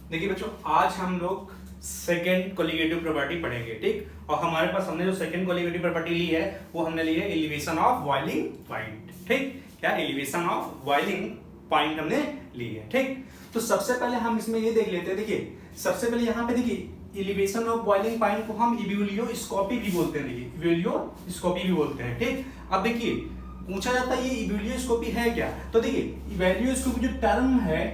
देखिए बच्चों, आज हम लोग सेकेंड कोलिगेटिव प्रॉपर्टी पढ़ेंगे, ठीक। और हमारे पास हमने जो सेकेंड कोलिगेटिव प्रॉपर्टी ली है वो हमने ली है एलिवेशन ऑफ बॉइलिंग पॉइंट, ठीक। क्या एलिवेशन ऑफ बॉइलिंग पॉइंट हमने ली है, ठीक। तो सबसे पहले हम इसमें ये देख लेते हैं। देखिए सबसे पहले यहाँ पे देखिए एलिवेशन ऑफ बॉइलिंग पॉइंट को हम इवेल्यूस्कोपी भी बोलते हैं, देखिए इवेल्यूस्कोपी भी बोलते हैं, ठीक। अब देखिए पूछा जाता है ये इवेल्यूस्कोपी है क्या, तो देखिए इवेल्यूस्कोपी जो टर्म है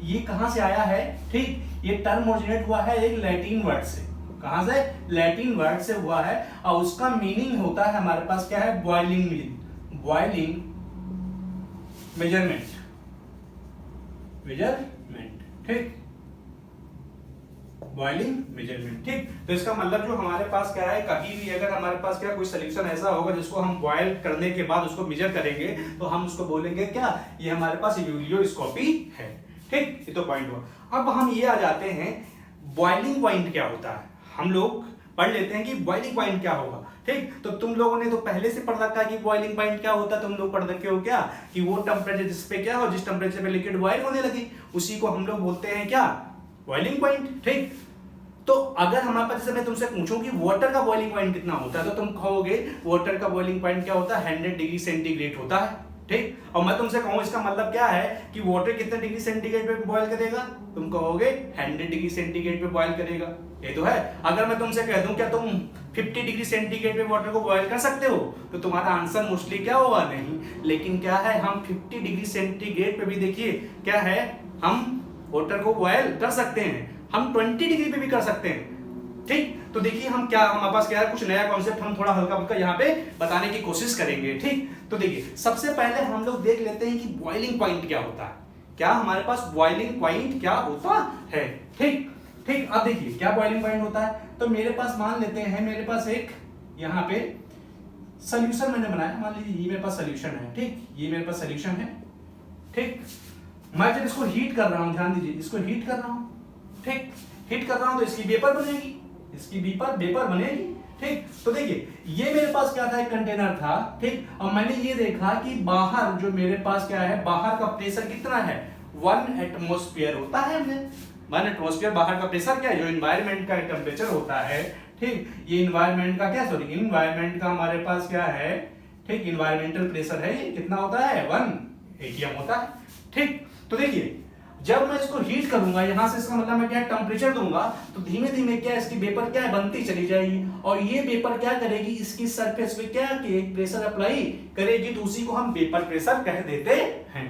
ये कहां से आया है, ठीक। ये टर्म ओरिजिनेट हुआ है एक लैटिन वर्ड से। कहां से? लैटिन वर्ड से हुआ है और उसका मीनिंग होता है हमारे पास क्या है, बॉइलिंग मेजरमेंट, ठीक। बॉइलिंग मेजरमेंट, ठीक। तो इसका मतलब जो हमारे पास क्या है, कभी भी अगर हमारे पास क्या कोई सोल्यूशन ऐसा होगा जिसको हम बॉयल करने के बाद उसको मेजर करेंगे तो हम उसको बोलेंगे क्या, ये हमारे पास इवेल्यूस्कोपी है, ठीक। ये तो पॉइंट हुआ। अब हम ये आ जाते हैं बॉइलिंग पॉइंट क्या होता है। हम लोग पढ़ लेते हैं कि बॉइलिंग पॉइंट क्या होगा, ठीक। तो तुम लोगों ने तो पहले से पढ़ रखा है कि बॉइलिंग पॉइंट क्या होता है। तुम लोग पढ़ रखे हो क्या कि वो टेम्परेचर जिस पे क्या हो, जिस टेम्परेचर पे लिक्विड बॉयल होने लगी उसी को हम लोग बोलते हैं क्या, बॉइलिंग पॉइंट, ठीक। तो अगर हमारे पास, जैसे मैं तुमसे पूछूं कि वाटर का बॉइलिंग पॉइंट कितना होता है तो तुम कहोगे वाटर का बॉइलिंग पॉइंट क्या होता है, 100 डिग्री सेंटीग्रेड होता है, ठीक। और मैं तुमसे कहूं इसका मतलब क्या है कि वाटर कितने डिग्री सेंटीग्रेड पे बॉयल करेगा, तुम कहोगे 100 डिग्री सेंटीग्रेड पे बॉयल करेगा। ये तो है। अगर मैं तुमसे कह दूं क्या तुम 50 डिग्री सेंटीग्रेड पे वाटर को बॉयल कर सकते हो तो तुम्हारा आंसर मोस्टली क्या होगा, नहीं। लेकिन क्या है, हम 50 डिग्री सेंटीग्रेड पे भी देखिए क्या है, हम वाटर को बॉयल कर सकते हैं। हम 20 डिग्री पे भी कर सकते हैं, ठीक। तो देखिए हम क्या, हमारे पास क्या है, कुछ नया कॉन्सेप्ट हम थोड़ा हल्का फुल्का यहाँ पे बताने की कोशिश करेंगे, ठीक। तो देखिए सबसे पहले हम लोग देख लेते हैं कि बॉइलिंग पॉइंट क्या होता है। क्या हमारे पास बॉइलिंग पॉइंट क्या होता है, ठीक। अब देखिए क्या बॉइलिंग पॉइंट होता है। तो मेरे पास मान लेते हैं, मेरे पास एक यहाँ पे सोल्यूशन मैंने बनाया, मान लीजिए ये मेरे पास सोल्यूशन है, ठीक। ये मेरे पास सोल्यूशन है, ठीक। मैं जब इसको हीट कर रहा हूं, ध्यान दीजिए, इसको हीट कर रहा हूं, ठीक। हीट कर रहा हूं तो इसकी वेपर बनेगी, इसकी वेपर बनेगी, ठीक। तो देखिए ये मेरे पास क्या था, एक कंटेनर था, ठीक। और मैंने ये देखा कि बाहर जो मेरे पास क्या है, बाहर का प्रेशर कितना है, 1 एटमॉस्फेयर होता है। 1 एटमॉस्फेयर बाहर का प्रेशर क्या है, जो एनवायरनमेंट का टेम्परेचर होता है, ठीक। ये एनवायरनमेंट का क्या, एनवायरनमेंट का हमारे पास क्या है, ठीक, एनवायरमेंटल प्रेशर है, ये कितना होता है, 1 atm होता है, ठीक। तो देखिए जब मैं इसको हीट करूंगा यहां से, इसका मतलब मैं क्या टेम्परेचर दूंगा तो धीमे धीमे क्या इसकी वेपर क्या है, बनती चली जाएगी। और ये वेपर क्या करेगी, इसकी सरफेस पे क्या प्रेशर अप्लाई करेगी, तो उसी को हम वेपर प्रेशर कह देते हैं,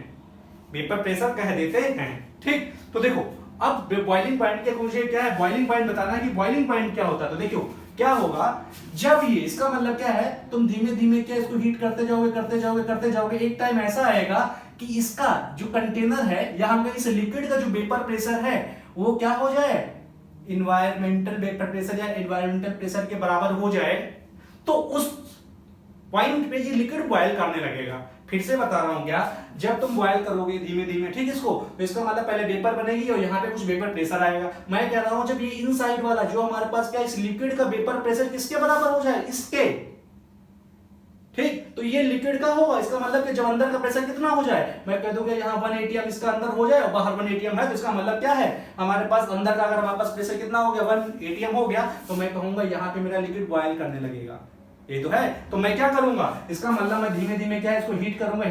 वेपर प्रेशर कह देते हैं, ठीक। तो देखो अब बॉइलिंग पॉइंट के मुझे क्या है, बॉइलिंग पॉइंट बताना है कि बॉइलिंग पॉइंट क्या होता है। तो देखो क्या होगा, जब ये, इसका मतलब क्या है, तुम धीमे धीमे क्या इसको हीट करते जाओगे, एक टाइम ऐसा आएगा कि इसका जो कंटेनर है यहाँ पे इस लिक्विड का जो वेपर प्रेशर है वो क्या हो जाए, इन्वायरमेंटल वेपर प्रेशर या एनवायरमेंटल प्रेशर के बराबर हो जाए। तो उस पॉइंट पे ये लिक्विड बॉयल करने लगेगा। फिर से बता रहा हूं क्या, जब तुम बॉयल करोगे धीमे धीमे, ठीक, इसको, तो इसका मतलब पहले वेपर बनेगी और यहाँ पे कुछ वेपर प्रेशर आएगा। मैं कह रहा हूं जब ये इनसाइड वाला जो हमारे पास क्या, इस लिक्विड का वेपर प्रेशर किसके बराबर हो जाए, इसके, ठीक। तो ये लिक्विड का होगा, इसका मतलब कि जब अंदर का प्रेशर कितना हो जाए, मैं कह दूंगा यहाँ 1 atm इसका अंदर हो जाए और बाहर 1 atm है, तो इसका मतलब क्या है, हमारे पास अंदर का अगर हमारे पास प्रेशर कितना हो गया, 1 atm हो गया, तो मैं कहूंगा यहाँ पे मेरा लिक्विड बॉयल करने लगेगा। ये तो है। तो मैं क्या करूंगा, इसका मतलब मैं धीमे धीमे क्या इसको हीट करूंगा,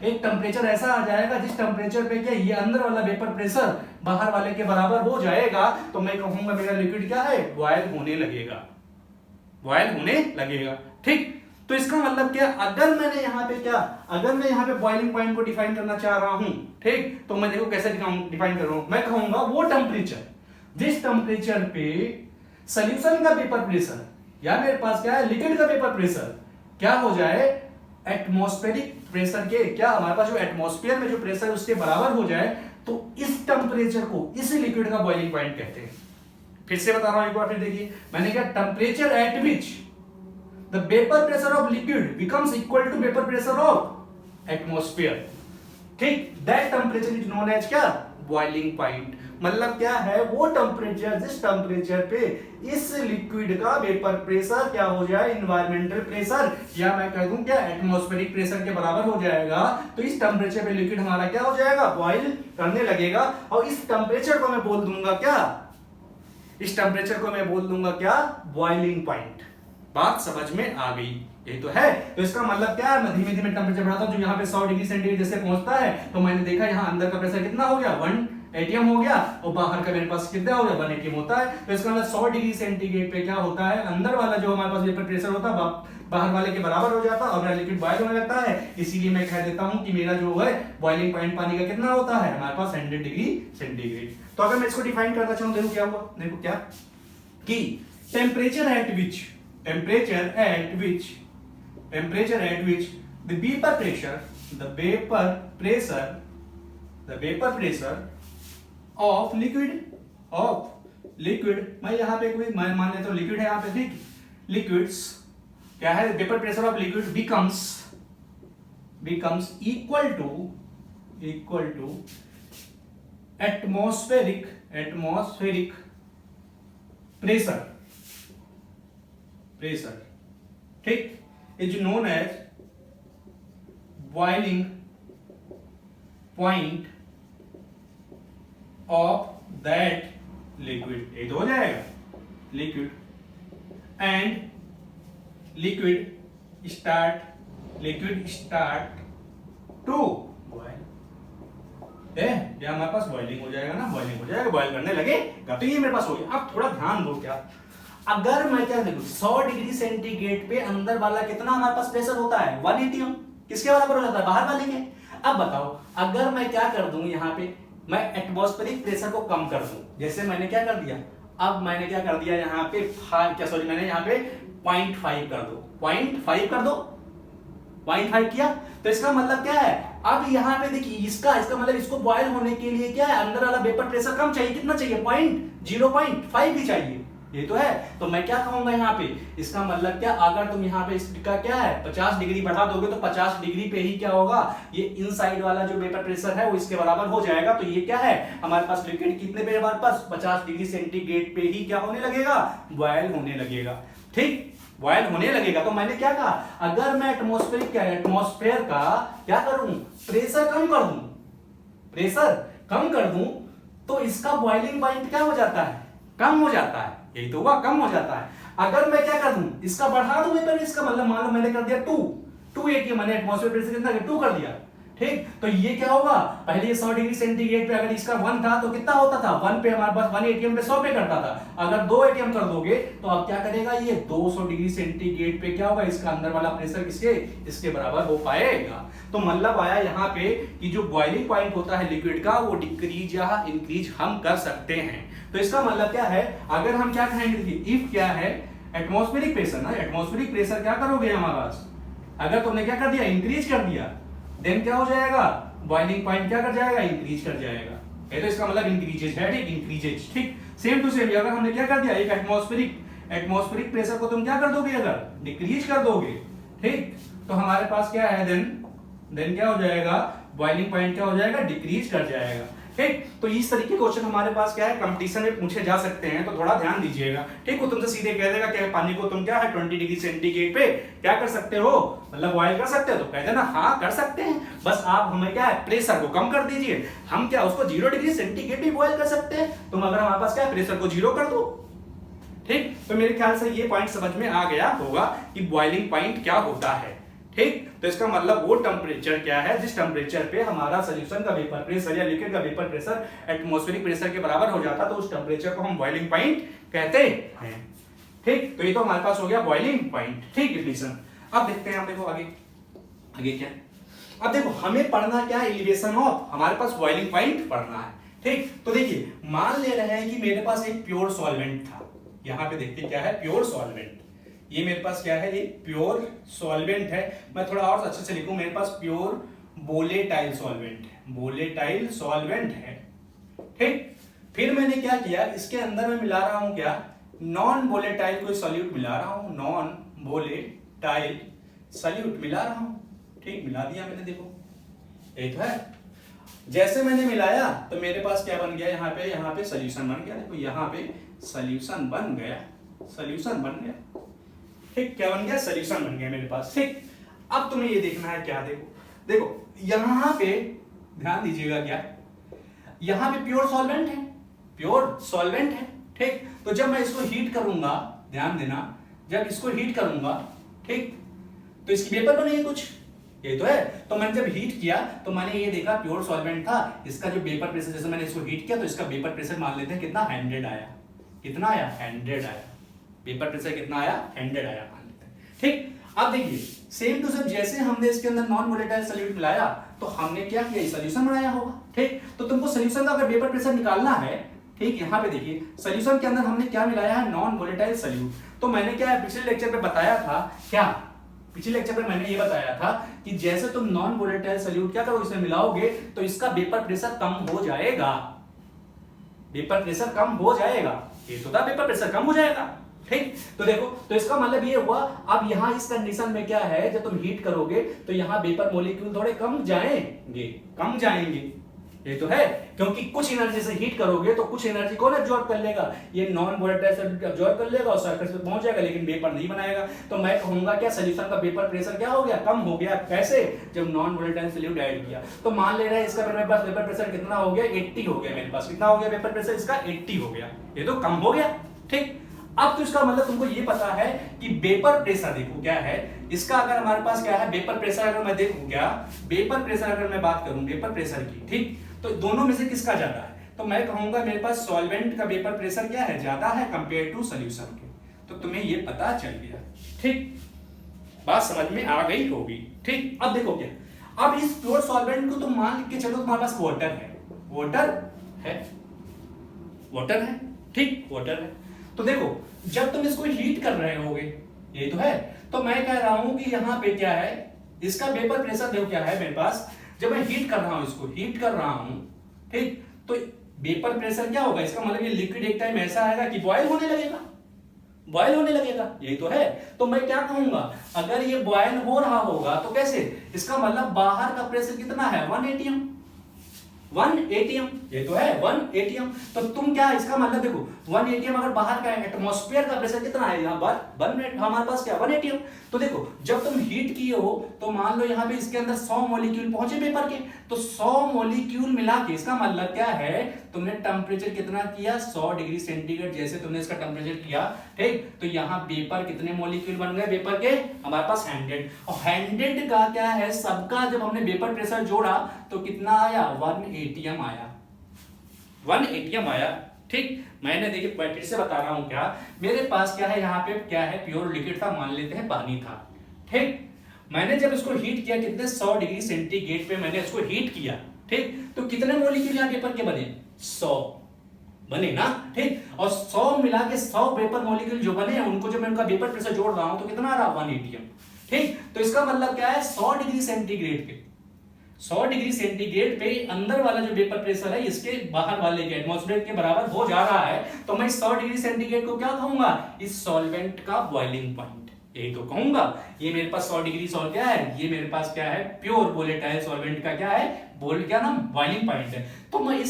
एक टेम्परेचर ऐसा आ जाएगा जिस टेम्परेचर पे क्या ये अंदर वाला वेपर प्रेशर बाहर वाले के बराबर हो जाएगा, तो मैं कहूंगा मेरा लिक्विड क्या है, बॉयल होने लगेगा, ठीक। तो इसका मतलब क्या, अगर मैं यहाँ पे बॉइलिंग पॉइंट को डिफाइन करना चाह रहा हूं, ठीक, तो मैं देखो कैसे डिफाइन कर रहा हूं। मैं कहूंगा वो टेम्परेचर जिस टेम्परेचर पे सॉल्यूशन का वेपर प्रेशर या मेरे पास क्या है, लिक्विड का वेपर प्रेशर क्या हो जाए, एटमॉस्फेरिक प्रेशर के, क्या हमारे पास जो एटमॉस्फेयर में जो प्रेशर है उसके बराबर हो जाए, तो इस टेम्परेचर को, इस लिक्विड का बॉइलिंग पॉइंट कहते हैं। फिर से बता रहा हूं एक बार, फिर देखिए मैंने क्या, temperature at which the vapor pressure of liquid becomes equal to vapor pressure of atmosphere, ठीक। that temperature is known as क्या, बॉइलिंग पॉइंट मतलब क्या है, वो टेम्परेचर जिस टेम्परेचर पे इस लिक्विड का वेपर प्रेशर क्या हो जाए, एनवायरमेंटल प्रेशर या मैं कह दूं क्या एटमॉस्फेरिक प्रेशर के बराबर हो जाएगा, तो इस टेम्परेचर पे लिक्विड हमारा क्या हो जाएगा, बॉइल करने लगेगा। और इस टेम्परेचर को मैं बोल दूंगा क्या, इस टेम्परेचर को मैं बोल दूंगा क्या, बॉइलिंग पॉइंट। बात समझ में आ गई, ये तो है। तो इसका मतलब क्या है, मैं धीमे धीमे टेम्परेचर बढ़ाता हूं, जो यहाँ पे 100 डिग्री सेंटीग्रेड जैसे पहुंचता है, तो मैंने देखा यहाँ अंदर का प्रेशर कितना हो गया, 1 atm हो गया, और बाहर का मेरे पास कितना हो गया, 1 atm होता है। तो इसका मतलब 100 डिग्री सेंटीग्रेड पे क्या होता है, अंदर वाला जो हमारे पास वेपर प्रेशर होता है बाहर वाले के बराबर हो जाता है और मेरा लिक्विड बॉयल होने लगता है। इसीलिए मैं कह देता हूं कि मेरा जो है बॉइलिंग पॉइंट पानी का कितना होता है, हमारे पास 100 डिग्री सेंटीग्रेड। तो अगर मैं इसको डिफाइन करना चाहूं, देखो क्या हुआ, देखो क्या कि temperature at which the vapor pressure of liquid मैं यहाँ पे कोई मान लेता हूँ लिक्विड है यहाँ पे, ठीक, लिक्विड्स क्या है, vapour pressure of liquid becomes equal to atmospheric pressure, ठीक, is known as boiling point of that liquid। ये तो हो जाएगा liquid start to boil, ये हमारे पास बॉइलिंग हो जाएगा ना, बॉइल करने लगेगा। तो ये मेरे पास हो गया। अब थोड़ा ध्यान दो, क्या अगर मैं क्या देखूं 100 डिग्री सेंटीग्रेड पे अंदर वाला कितना हमारे पास प्रेशर होता है, 1 atm, किसके बराबर हो जाता है, बाहर वाले के। अब बताओ अगर मैं क्या कर दूं, यहाँ पे मैं एटमॉस्फेरिक प्रेशर को कम कर दूं, जैसे मैंने क्या कर दिया, अब मैंने क्या कर दिया यहाँ पे मैंने यहाँ पे 0.5 कर दो, 0.5 किया, तो इसका मतलब क्या है, अब यहाँ पे देखिए इसका मतलब इसको बॉयल होने के लिए क्या है, अंदर वाला वेपर प्रेशर कम चाहिए, कितना चाहिए, 0.5 ही चाहिए, ये तो है। तो मैं क्या कहूंगा यहाँ पे, इसका मतलब क्या, अगर तुम यहाँ पे इसका क्या है 50 डिग्री बढ़ा दोगे तो 50 डिग्री पे ही क्या होगा, ये इनसाइड वाला जो वेपर प्रेशर है वो इसके बराबर हो जाएगा। तो ये क्या है, हमारे पास लिक्विड कितने पे हमारे पास 50 डिग्री सेंटीग्रेड पे ही क्या होने लगेगा, बॉयल होने लगेगा, ठीक, बॉयल होने लगेगा। तो मैंने क्या कहा, अगर मैं एटमॉस्फेयर का क्या करूं, प्रेशर कम कर दूं तो इसका बॉइलिंग पॉइंट क्या हो जाता है, कम हो जाता है, यही तो हुआ, कम हो जाता है। अगर मैं क्या कर दूं, इसका बढ़ा दूं वेपर, इसका मतलब मान लो मैंने कर दिया 2 atm, मैंने एटमॉस्फेयर प्रेशर कितना 2 कर दिया, ठीक, तो ये क्या होगा, पहले ये 100 डिग्री सेंटीग्रेड पे अगर इसका 1 था तो कितना होता था, 1 पे हमारे पास 1 atm पे 100 पे करता था। अगर 2 atm कर दोगे तो अब क्या करेगा, ये 200 डिग्री सेंटीग्रेड पे क्या होगा, इसका अंदर वाला प्रेशर इसके बराबर हो पाएगा। तो मतलब आया यहाँ पे कि जो बॉइलिंग पॉइंट होता है लिक्विड का, वो डिक्रीज या इंक्रीज हम कर सकते हैं। तो इसका मतलब क्या है, अगर हम क्या कहेंगे, देखिए इफ क्या है एटमॉस्फेरिक प्रेशर ना, एटमॉस्फेरिक प्रेशर क्या करोगे हमारे पास, अगर तुमने क्या कर दिया, इंक्रीज कर दिया, देन क्या हो जाएगा, बॉइलिंग पॉइंट क्या कर जाएगा, इंक्रीज कर जाएगा। ये तो इसका मतलब इंक्रीजेज है, ठीक, इंक्रीजेज, ठीक, सेम टू सेम। अगर हमने क्या कर दिया, एक एटमॉस्फेरिक प्रेशर को तुम क्या कर दोगे, अगर डिक्रीज कर दोगे, ठीक, तो हमारे पास क्या है, देन क्या हो जाएगा, बॉइलिंग पॉइंट क्या हो जाएगा, डिक्रीज कर जाएगा, ठीक। तो इस तरीके के क्वेश्चन हमारे पास क्या है, कंपटीशन में पूछे जा सकते हैं, तो थोड़ा ध्यान दीजिएगा, ठीक। वो तुमसे सीधे कह देगा कि पानी को तुम क्या है 20 डिग्री सेंटीग्रेड पे क्या कर सकते हो, मतलब बॉयल कर सकते हो, तो कहते हैं ना हाँ कर सकते हैं, बस आप हमें क्या है प्रेशर को कम कर दीजिए, हम क्या उसको 0 डिग्री सेंटीग्रेड भी बॉयल कर सकते हैं। तुम अगर हमारे पास क्या है प्रेशर को 0 कर दो, ठीक। तो मेरे ख्याल से ये पॉइंट समझ में आ गया होगा कि बॉइलिंग पॉइंट क्या होता है, ठीक। तो इसका मतलब वो टेम्परेचर क्या है जिस टेम्परेचर पे हमारा सॉल्यूशन का वेपर प्रेशर या लिक्विड का वेपर प्रेशर एटमॉस्फेरिक प्रेशर के बराबर हो जाता, तो उस टेम्परेचर को हम बॉइलिंग पॉइंट कहते हैं, ठीक। तो ये तो हमारे पास हो गया बॉइलिंग पॉइंट, ठीक रिलेशन। अब देखते हैं, हम देखो आगे क्या, अब देखो हमें पढ़ना क्या है, एलिवेशन ऑफ, हमारे पास बॉइलिंग पॉइंट पढ़ना है, ठीक। तो देखिए मान ले रहे हैं कि मेरे पास एक प्योर सॉल्वेंट था, यहाँ पे देखते क्या है, प्योर सॉल्वेंट, ये मेरे पास क्या है, ये प्योर सॉल्वेंट है। मैं थोड़ा और अच्छे से लिखूं, मेरे पास प्योर वोलेटाइल सॉल्वेंट है, ठीक। फिर मैंने क्या किया, इसके अंदर मैं मिला रहा हूं क्या, नॉन वोलेटाइल कोई सॉल्यूट मिला रहा हूं, नॉन वोलेटाइल सॉल्यूट मिला रहा हूं, ठीक, मिला दिया मैंने, देखो ये तो है। जैसे मैंने मिलाया तो मेरे पास क्या बन गया, यहाँ पे सोल्यूशन बन गया। देखो यहाँ पे सोल्यूशन बन गया, सोल्यूशन बन गया। ठीक, क्या बन गया, सोल्यूशन बन गया मेरे पास। ठीक, अब तुम्हें ये देखना है क्या, देखो यहाँ पे ध्यान दीजिएगा, क्या यहाँ पे प्योर सॉल्वेंट है, प्योर सॉल्वेंट है। ठीक, तो जब मैं इसको हीट करूंगा, ध्यान देना, जब इसको हीट करूंगा, ठीक, तो इसकी वेपर बनेगी कुछ, ये तो है। तो मैंने जब हीट किया तो मैंने ये देखा प्योर सॉल्वेंट था, इसका जो वेपर प्रेशर, जैसे मैंने इसको हीट किया तो इसका वेपर प्रेशर मान लेते हैं कितना, 100 आया। कितना आया, 100 आया। वेपर प्रेशर कितना आया, 100 आया मान लेते हैं। ठीक, अब देखिए सेम टू सेम, जैसे हमने इसके अंदर नॉन वोलेटाइल सॉल्यूट मिलाया तो हमने क्या किया, सॉल्यूशन बनाया होगा। ठीक, तो तुमको सॉल्यूशन का अगर वेपर प्रेशर निकालना है, ठीक, यहाँ पे देखिए सॉल्यूशन के अंदर हमने क्या मिलाया है, नॉन वोलेटाइल सॉल्यूट। तो मैंने क्या पिछले लेक्चर पे बताया था, क्या पिछले लेक्चर पे मैंने ये बताया था कि जैसे तुम नॉन वोलेटाइल सॉल्यूट क्या करो, इसमें मिलाओगे तो इसका वेपर प्रेशर कम हो जाएगा, वेपर प्रेशर कम हो जाएगा। ये तो था, वेपर प्रेशर कम हो जाएगा। ठीक, तो देखो, तो इसका मतलब ये हुआ, अब यहाँ इस कंडीशन में क्या है, जब तुम हीट करोगे तो यहाँ वेपर मॉलिक्यूल थोड़े कम जाएंगे, कम जाएंगे। ये तो है, क्योंकि कुछ एनर्जी से हीट करोगे तो कुछ एनर्जी कौन एब्जॉर्ब कर लेगा, ये नॉन वोलेटाइल सॉल्यूट एब्जॉर्ब कर लेगा और सरफेस पे पहुंच जाएगा, लेकिन वेपर नहीं बनाएगा। तो मैं कहूंगा क्या, सॉल्यूशन का वेपर प्रेशर क्या हो गया, कम हो गया। कैसे, जब नॉन वोलेटाइल सॉल्यूट ऐड किया। तो मान ले रहे हैं इसका मेरे पास वेपर प्रेशर कितना हो गया, 80 हो गया। मेरे पास कितना हो गया वेपर प्रेशर, इसका 80 हो गया। ये तो कम हो गया। ठीक, अब तो इसका मतलब तुमको ये पता है कि वेपर प्रेशर देखो क्या है इसका, अगर हमारे पास क्या है वेपर प्रेशर, अगर मैं देखूं क्या वेपर प्रेशर, अगर मैं बात करूं वेपर प्रेशर की, ठीक, तो दोनों में से किसका ज्यादा है, तो मैं कहूंगा मेरे पास सॉल्वेंट का वेपर प्रेशर क्या है, ज्यादा है कंपेयर टू सॉल्यूशन के। तो तुम्हें ये पता चल गया। ठीक, बात समझ में आ गई होगी। ठीक, अब देखो क्या, अब इस प्योर सॉल्वेंट को तुम मान के चलो तुम्हारे पास वाटर है, वाटर है, वाटर है। ठीक, वाटर है। तो देखो जब तुम इसको हीट कर रहे होगे, ये तो है, तो मैं कह रहा हूं कि यहाँ पे क्या है, इसका वेपर प्रेशर देखो क्या है मेरे पास, जब मैं हीट कर रहा हूं, इसको हीट कर रहा हूं, ठीक, तो वेपर प्रेशर क्या होगा, इसका मतलब ये लिक्विड एक टाइम ऐसा आएगा कि बॉयल होने लगेगा, बॉयल होने लगेगा। यही तो है। तो मैं क्या कहूंगा, अगर ये बॉयल हो रहा होगा तो कैसे, इसका मतलब बाहर का प्रेशर कितना है, 1 एटीएम, 1 एटीएम। ये तो है 1 एटीएम। तो तुम क्या, इसका मतलब देखो 1 एटीएम अगर बाहर का एटमॉस्फेयर का प्रेशर कितना है, यहाँ पर 1 हमारे पास क्या 1 एटीएम। तो देखो जब तुम हीट किए हो तो मान लो यहाँ पे इसके अंदर 100 मॉलिक्यूल पहुंचे पेपर के, तो 100 मॉलिक्यूल मिला के इसका मतलब क्या है, तुमने टेम्परेचर कितना किया 100 डिग्री सेंटीग्रेड, जैसे तुमने इसका टेम्परेचर किया, ठीक, तो यहाँ पेपर कितने मॉलिक्यूल बन गए पेपर के, हमारे पास 100। और 100 का क्या है, सबका जब हमने वेपर प्रेशर जोड़ा तो कितना आया, 1 एटीएम आया, 1 एटीएम आया। ठीक, मैंने देखिए फिर से बता रहा हूं क्या, मेरे पास क्या है, यहाँ पे क्या है प्योर लिक्विड था, मान लेते हैं पानी था। ठीक, मैंने जब इसको हीट किया कितने 100 डिग्री सेंटीग्रेड पे मैंने इसको हीट किया, ठीक, तो कितने मॉलिक्यूल यहाँ पेपर के बने, 100 बने ना। ठीक, और 100 मिला के 100 वेपर मॉलिक्यूल जो बने हैं उनको जब मैं उनका वेपर प्रेशर जोड़ रहा हूं तो कितना आ रहा, 1 एटीएम। ठीक, तो इसका मतलब क्या है, 100 डिग्री सेंटीग्रेड पे, 100 डिग्री सेंटीग्रेड पे अंदर वाला जो वेपर प्रेशर है इसके बाहर वाले के एटमॉस्फेयर के बराबर हो जा रहा है, तो मैं 100 डिग्री सेंटीग्रेड को क्या कहूंगा, इस सॉल्वेंट का बॉइलिंग पॉइंट, यही तो कहूंगा। ये मेरे पास 100 डिग्री सॉल्व क्या है, ये मेरे पास क्या है, प्योर वोलेटाइल सॉल्वेंट का क्या है, बोल क्या नाम, बॉइलिंग पॉइंट है। तो मैं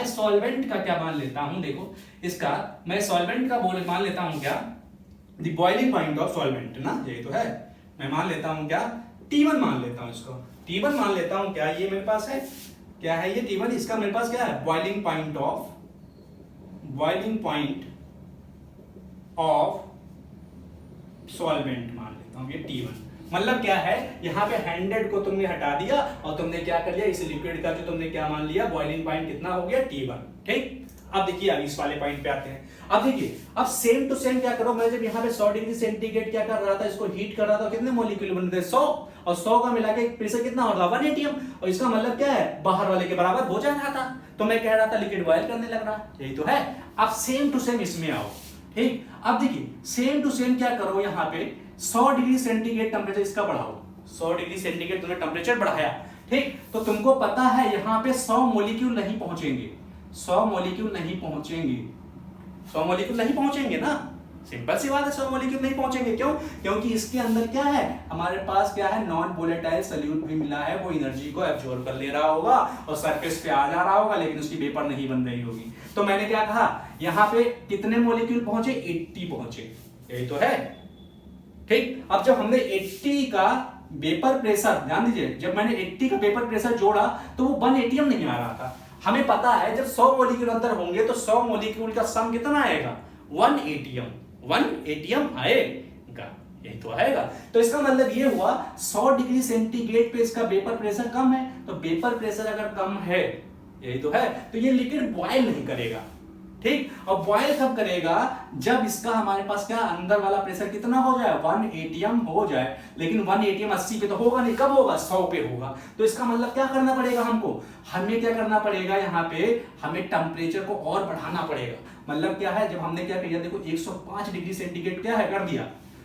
सॉल्वेंट का क्या मान लेता हूं, देखो इसका मैं सॉल्वेंट का बोल मान लेता हूं क्या, the boiling point of solvent ना, यही तो है। मैं मान लेता हूं क्या, T1 मान लेता हूं, इसको T1 मान लेता हूं क्या, ये मेरे पास है क्या है, ये T1, इसका मेरे पास क्या है, बॉइलिंग पॉइंट ऑफ सॉल्वेंट मान लेता हूं, ये T1। मतलब क्या है, यहाँ पे 100 को तुमने हटा दिया और तुमने क्या कर लिया, इस लिक्विड का जो तुमने क्या मान लिया, बॉइलिंग पॉइंट कितना हो गया, T1। ठीक, अब देखिए अब इस वाले पॉइंट पे आते हैं। अब देखिए अब सेम टू सेम क्या करो, मैं जब यहाँ पे 100 डिग्री सेंटीग्रेड क्या कर रहा था, इसको हीट कर रहा था, कितने मॉलिक्यूल बन रहे, 100, और 100 का मिला के प्रेशर कितना हो रहा, 1 एटीएम, और इसका मतलब क्या है, बाहर वाले के बराबर हो जा रहा था। तो मैं कह रहा था लिक्विड बॉयल करने लग रहा, यही तो है। अब सेम टू सेम इसमें आओ। ठीक, अब देखिए सेम टू सेम क्या करो, यहाँ पे 100 डिग्री सेंटीग्रेड टेम्परेचर इसका बढ़ाओ, 100 डिग्री सेंटीग्रेड तुमने टेम्परेचर बढ़ाया, ठीक, तो तुमको पता है यहाँ पे 100 मॉलिक्यूल नहीं पहुंचेंगे, 100 मॉलिक्यूल नहीं पहुंचेंगे, 100 मॉलिक्यूल नहीं पहुंचेंगे ना, सिंपल सी बात है, 100 मॉलिक्यूल नहीं पहुंचेंगे। क्यों? क्योंकि इसके अंदर क्या है, हमारे पास क्या है, नॉन वोलेटाइल सॉल्यूट भी मिला है, वो एनर्जी को एब्जॉर्ब कर ले रहा होगा और सरफेस पे आ जा रहा होगा, लेकिन उसकी वेपर नहीं बन रही होगी। तो मैंने क्या कहा, यहाँ पे कितने मॉलिक्यूल पहुंचे, 80 पहुंचे, यही तो है। ठीक, अब जब हमने 80 का वेपर प्रेशर, ध्यान दीजिए, जब मैंने 80 का वेपर प्रेशर जोड़ा तो वो 1 एटीएम नहीं आ रहा था। हमें पता है जब 100 मॉलिक्यूल अंदर होंगे तो 100 मॉलिक्यूल का सम कितना आएगा, 1 एटीएम, 1 एटीएम आएगा, यही तो आएगा। तो इसका मतलब ये हुआ 100 डिग्री सेंटीग्रेड पे इसका वेपर प्रेशर कम है, तो वेपर प्रेशर अगर कम है, यही तो है, तो ये लिक्विड बॉयल नहीं करेगा। ठीक, और बॉयल कब करेगा, जब इसका हमारे पास क्या अंदर वाला प्रेशर कितना हो जाए, 1 एटीएम हो जाए। लेकिन 1 एटीएम 80 पे तो होगा नहीं, कब होगा, 100 पे होगा। तो इसका मतलब क्या करना पड़ेगा हमको, हमें क्या करना पड़ेगा, यहाँ पे हमें टेम्परेचर को और बढ़ाना पड़ेगा। मतलब क्या है, जब हमने क्या किया, देखो 105 डिग्री सेंटीग्रेड क्या है कर दिया,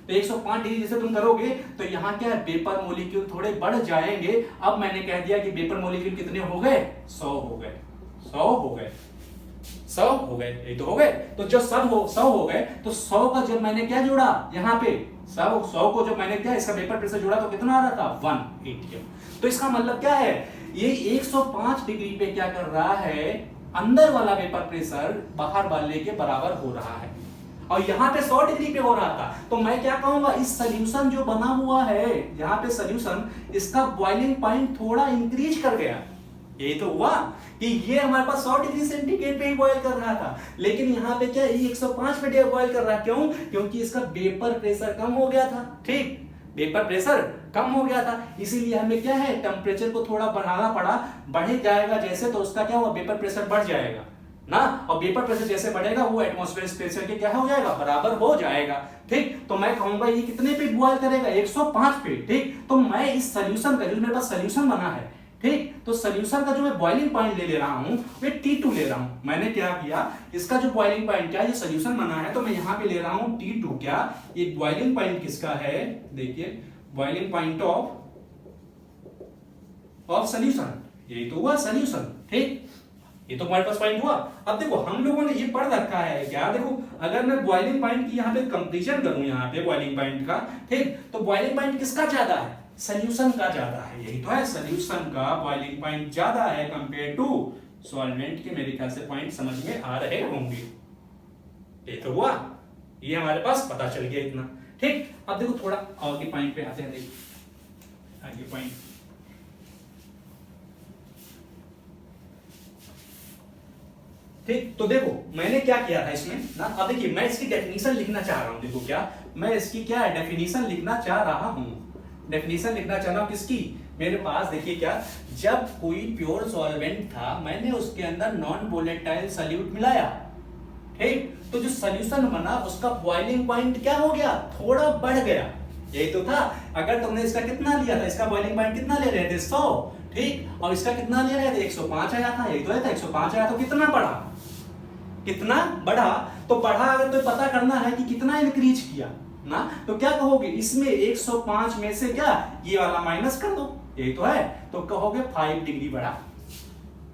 तो 105 डिग्री जैसे तुम करोगे तो यहाँ क्या है, वेपर मॉलिक्यूल थोड़े बढ़ जाएंगे। अब मैंने कह दिया कि वेपर मॉलिक्यूल कितने हो गए, 100 हो गए, 100 हो गए, 100 हो गए, यही तो हो गए। तो जब 100 हो गए तो 100 का जब मैंने क्या जोड़ा, यहाँ पे 100 को जब मैंने क्या इसका वेपर प्रेशर जोड़ा तो कितना आ रहा था, 1 एटीएम। तो इसका मतलब क्या है, ये 105 डिग्री पे क्या कर रहा है, अंदर वाला वेपर प्रेशर बाहर वाले के बराबर हो रहा है, और यहाँ पे 100 डिग्री पे हो रहा था। तो मैं क्या कहूंगा, इस सोल्यूशन जो बना हुआ है यहाँ पे सोल्यूशन, इसका बॉइलिंग पॉइंट थोड़ा इंक्रीज कर गया। यही तो हुआ कि ये हमारे पास 100 डिग्री सेंटीग्रेड पे ही बॉयल कर रहा था, लेकिन यहाँ पे क्या 105 पे बॉयल कर रहा है। क्यों? क्योंकि इसका वेपर प्रेशर कम हो गया था। ठीक, वेपर प्रेशर कम हो गया था, इसीलिए हमें क्या है, टेम्परेचर को थोड़ा बढ़ाना पड़ा। बढ़ जाएगा जैसे तो उसका क्या हुआ, वेपर प्रेशर बढ़ जाएगा ना, और वेपर प्रेशर जैसे बढ़ेगा वो एटमॉस्फेरिक प्रेशर के क्या हो जाएगा, बराबर हो जाएगा। ठीक, तो मैं कहूंगा ये कितने पे बॉयल करेगा, 105 पे। ठीक, तो मैं इस सोल्यूशन का, जो मेरे पास सोल्यूशन बना है, ठीक, तो सोल्यूशन का जो मैं बॉइलिंग पॉइंट ले रहा हूं वे T2 ले रहा हूं। मैंने क्या किया, इसका जो बॉइलिंग पॉइंट क्या, ये सोल्यूशन बना है तो मैं यहां पे ले रहा हूं T2। क्या ये बॉइलिंग पॉइंट किसका है, देखिए बॉइलिंग पॉइंट ऑफ सोल्यूशन, यही तो हुआ सोल्यूशन। ठीक, ये तो हमारे पास पॉइंट हुआ। अब देखो हम लोगों ने ये पढ़ रखा है क्या, देखो अगर मैं बॉइलिंग पॉइंट की यहाँ पे कंपेरिजन करूं, यहाँ पे बॉइलिंग पॉइंट का, ठीक, तो बॉइलिंग पॉइंट किसका ज्यादा है, सोल्यूशन का ज्यादा है। यही तो है, सोल्यूशन का बॉइलिंग पॉइंट ज्यादा है कंपेयर टू सॉल्वेंट के। मेरे ख्याल से पॉइंट समझ में आ रहे होंगे। ये तो हुआ, ये हमारे पास पता चल गया इतना। ठीक, अब देखो थोड़ा आगे पॉइंट पे आते हैं, देखिए आगे पॉइंट। ठीक, तो देखो मैंने क्या किया था इसमें ना, अब देखिए मैं इसकी डेफिनेशन लिखना चाह रहा हूं। देखो क्या मैं इसकी क्या है, डेफिनेशन लिखना चाह रहा हूं, डेफिनेशन लिखना चाह रहा हूं किसकी, मेरे पास देखिए क्या, जब कोई प्योर सॉल्वेंट था, मैंने उसके अंदर नॉन वोलेटाइल सॉल्यूट मिलाया। ठीक, तो जो सॉल्यूशन बना उसका बॉइलिंग पॉइंट क्या हो गया, थोड़ा बढ़ गया। यही तो था, अगर तुमने इसका कितना लिया था, इसका बॉइलिंग पॉइंट कितना ले रहे थे, 100। ठीक, और इसका कितना ले रहे थे, 105 आया था। यही तो है, 105 आया तो कितना बढ़ा, कितना बढ़ा। तो बढ़ा अगर तो पता करना है कि कितना इंक्रीज किया ना, तो क्या कहोगे, इसमें 105 में से क्या ये वाला माइनस कर दो, यही तो है, तो कहोगे 5 डिग्री बढ़ा,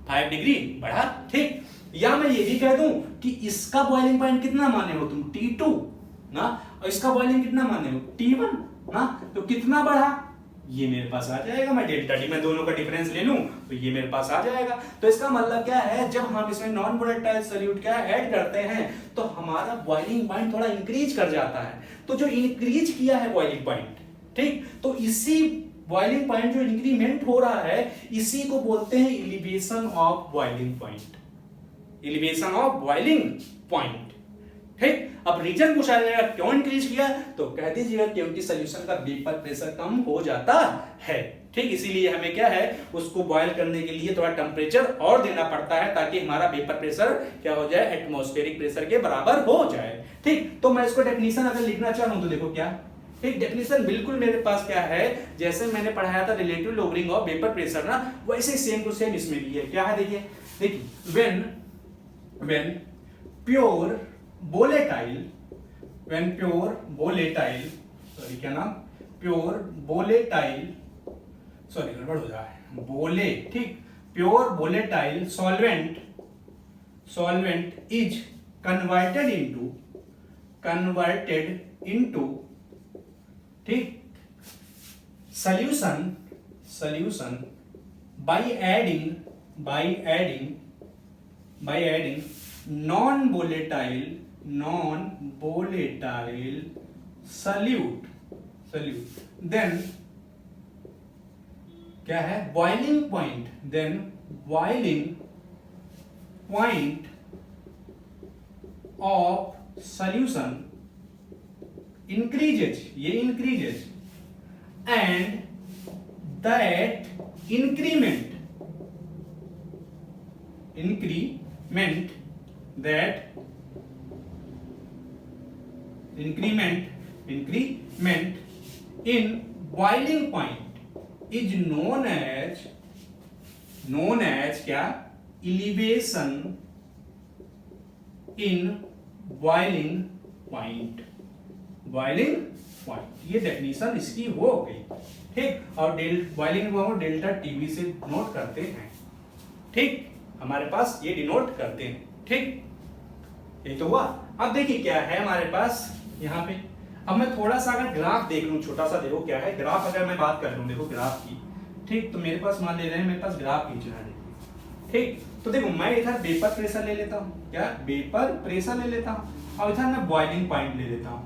5 डिग्री बढ़ा। ठीक, या मैं ये भी कह दूं कि इसका बॉइलिंग पॉइंट कितना माने हो तुम, T2 ना, और इसका बॉइलिंग कितना माने हो, T1 ना, तो कितना बढ़ा, ये मेरे पास आ जाएगा। मैं डेल्टा टी में दोनों का डिफरेंस ले लूं तो ये मेरे पास आ जाएगा। तो इसका मतलब क्या है, जब हम इसमें नॉन वोलेटाइल सॉल्यूट क्या ऐड करते हैं तो हमारा बॉइलिंग पॉइंट थोड़ा इंक्रीज कर जाता है। तो जो इंक्रीज किया है बॉइलिंग पॉइंट, ठीक, तो इसी बॉइलिंग पॉइंट जो इंक्रीमेंट हो रहा है इसी को बोलते हैं elevation of boiling point, elevation of boiling point. ठीक, अब रीजन पूछा जाएगा क्यों इंक्रीज किया, तो कह दीजिएगा क्योंकि सॉल्यूशन का वेपर प्रेशर कम हो जाता है। ठीक, इसीलिए हमें क्या है, उसको बॉयल करने के लिए थोड़ा टेम्परेचर और देना पड़ता है ताकि हमारा वेपर प्रेशर क्या हो जाए, एटमॉस्फेरिक प्रेशर के बराबर हो जाए। ठीक, तो मैं इसको डेफिनेशन अगर लिखना चाहूं तो देखो क्या, ठीक, डेफिनेशन बिल्कुल मेरे पास क्या है, जैसे मैंने पढ़ाया था relative lowering of vapour pressure ना, वैसे सेम टू सेम इसमें भी है। क्या है, देखिए when pure volatile, when pure volatile, sorry क्या नाम, प्योर volatile, सॉरी गड़बड़ हो रहा है, बोले, ठीक, pure volatile solvent is converted into converted into, ठीक, solution by adding non volatile solute, then क्या है, boiling point of solution increases and that increment in boiling point is known as क्या, elevation in boiling point। ये definition इसकी हो गई, ठीक। और बॉइलिंग को हम डेल्टा टीवी से नोट करते हैं, ठीक, हमारे पास ये डिनोट करते हैं, ठीक। ये तो हुआ। अब देखिए क्या है हमारे पास यहाँ पे। अब मैं थोड़ा सा अगर ग्राफ देख लूं, छोटा सा, देखो क्या है ग्राफ, अगर मैं बात कर लूं, देखो ग्राफ की, ठीक, तो मेरे पास मान ले रहे हैं, मेरे पास ग्राफ खींचना है, ठीक। तो देखो मैं इधर वेपर प्रेशर ले लेता हूँ, क्या, वेपर प्रेशर ले लेता हूँ, और इधर मैं बॉइलिंग पॉइंट ले लेता हूँ,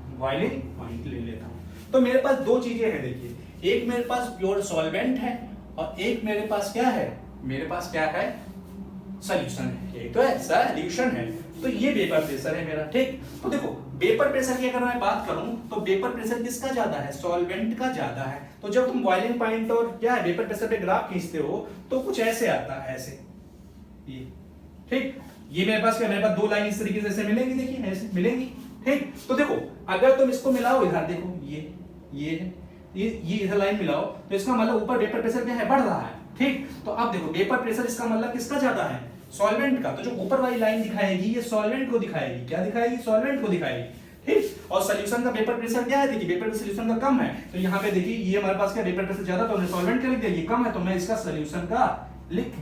तो मेरे पास दो चीजें हैं, देखिए, एक मेरे पास प्योर सॉल्वेंट है और एक मेरे पास क्या है, सॉल्यूशन है, ये तो है सॉल्यूशन है। तो ये वेपर प्रेशर है मेरा, ठीक। तो देखो वेपर प्रेशर की अगर मैं बात करूं तो वेपर प्रेशर किसका ज्यादा है, सॉल्वेंट का ज्यादा है। तो जब तुम बॉइलिंग पॉइंट और क्या है वेपर प्रेशर पे ग्राफ खींचते हो तो कुछ ऐसे आता है, ऐसे, ये, ठीक। ये मेरे पास क्या, मेरे पास दो लाइन इस तरीके से ऐसे मिलेंगी, देखिए ऐसे मिलेंगी, ठीक। तो देखो अगर तुम इसको मिलाओ, इधर देखो ये है, ये इधर लाइन मिलाओ, तो इसका मतलब ऊपर वेपर प्रेशर क्या है, बढ़ रहा है, ठीक। तो अब देखो वेपर प्रेशर इसका मतलब किसका ज्यादा है, सॉल्वेंट का। तो जो ऊपर वाली लाइन दिखाएगी ये सॉल्वेंट को दिखाएगी, क्या दिखाएगी, सॉल्वेंट को दिखाएगी, ठीक। और सॉल्यूशन का वेपर प्रेशर क्या है, देखिए वेपर सॉल्यूशन का कम है, तो यहाँ पे देखिए ये हमारे पास क्या वेपर प्रेशर ज्यादा, तो हमने सॉल्वेंट का लिख दिया, ये कम है तो मैं इसका सॉल्यूशन का लिख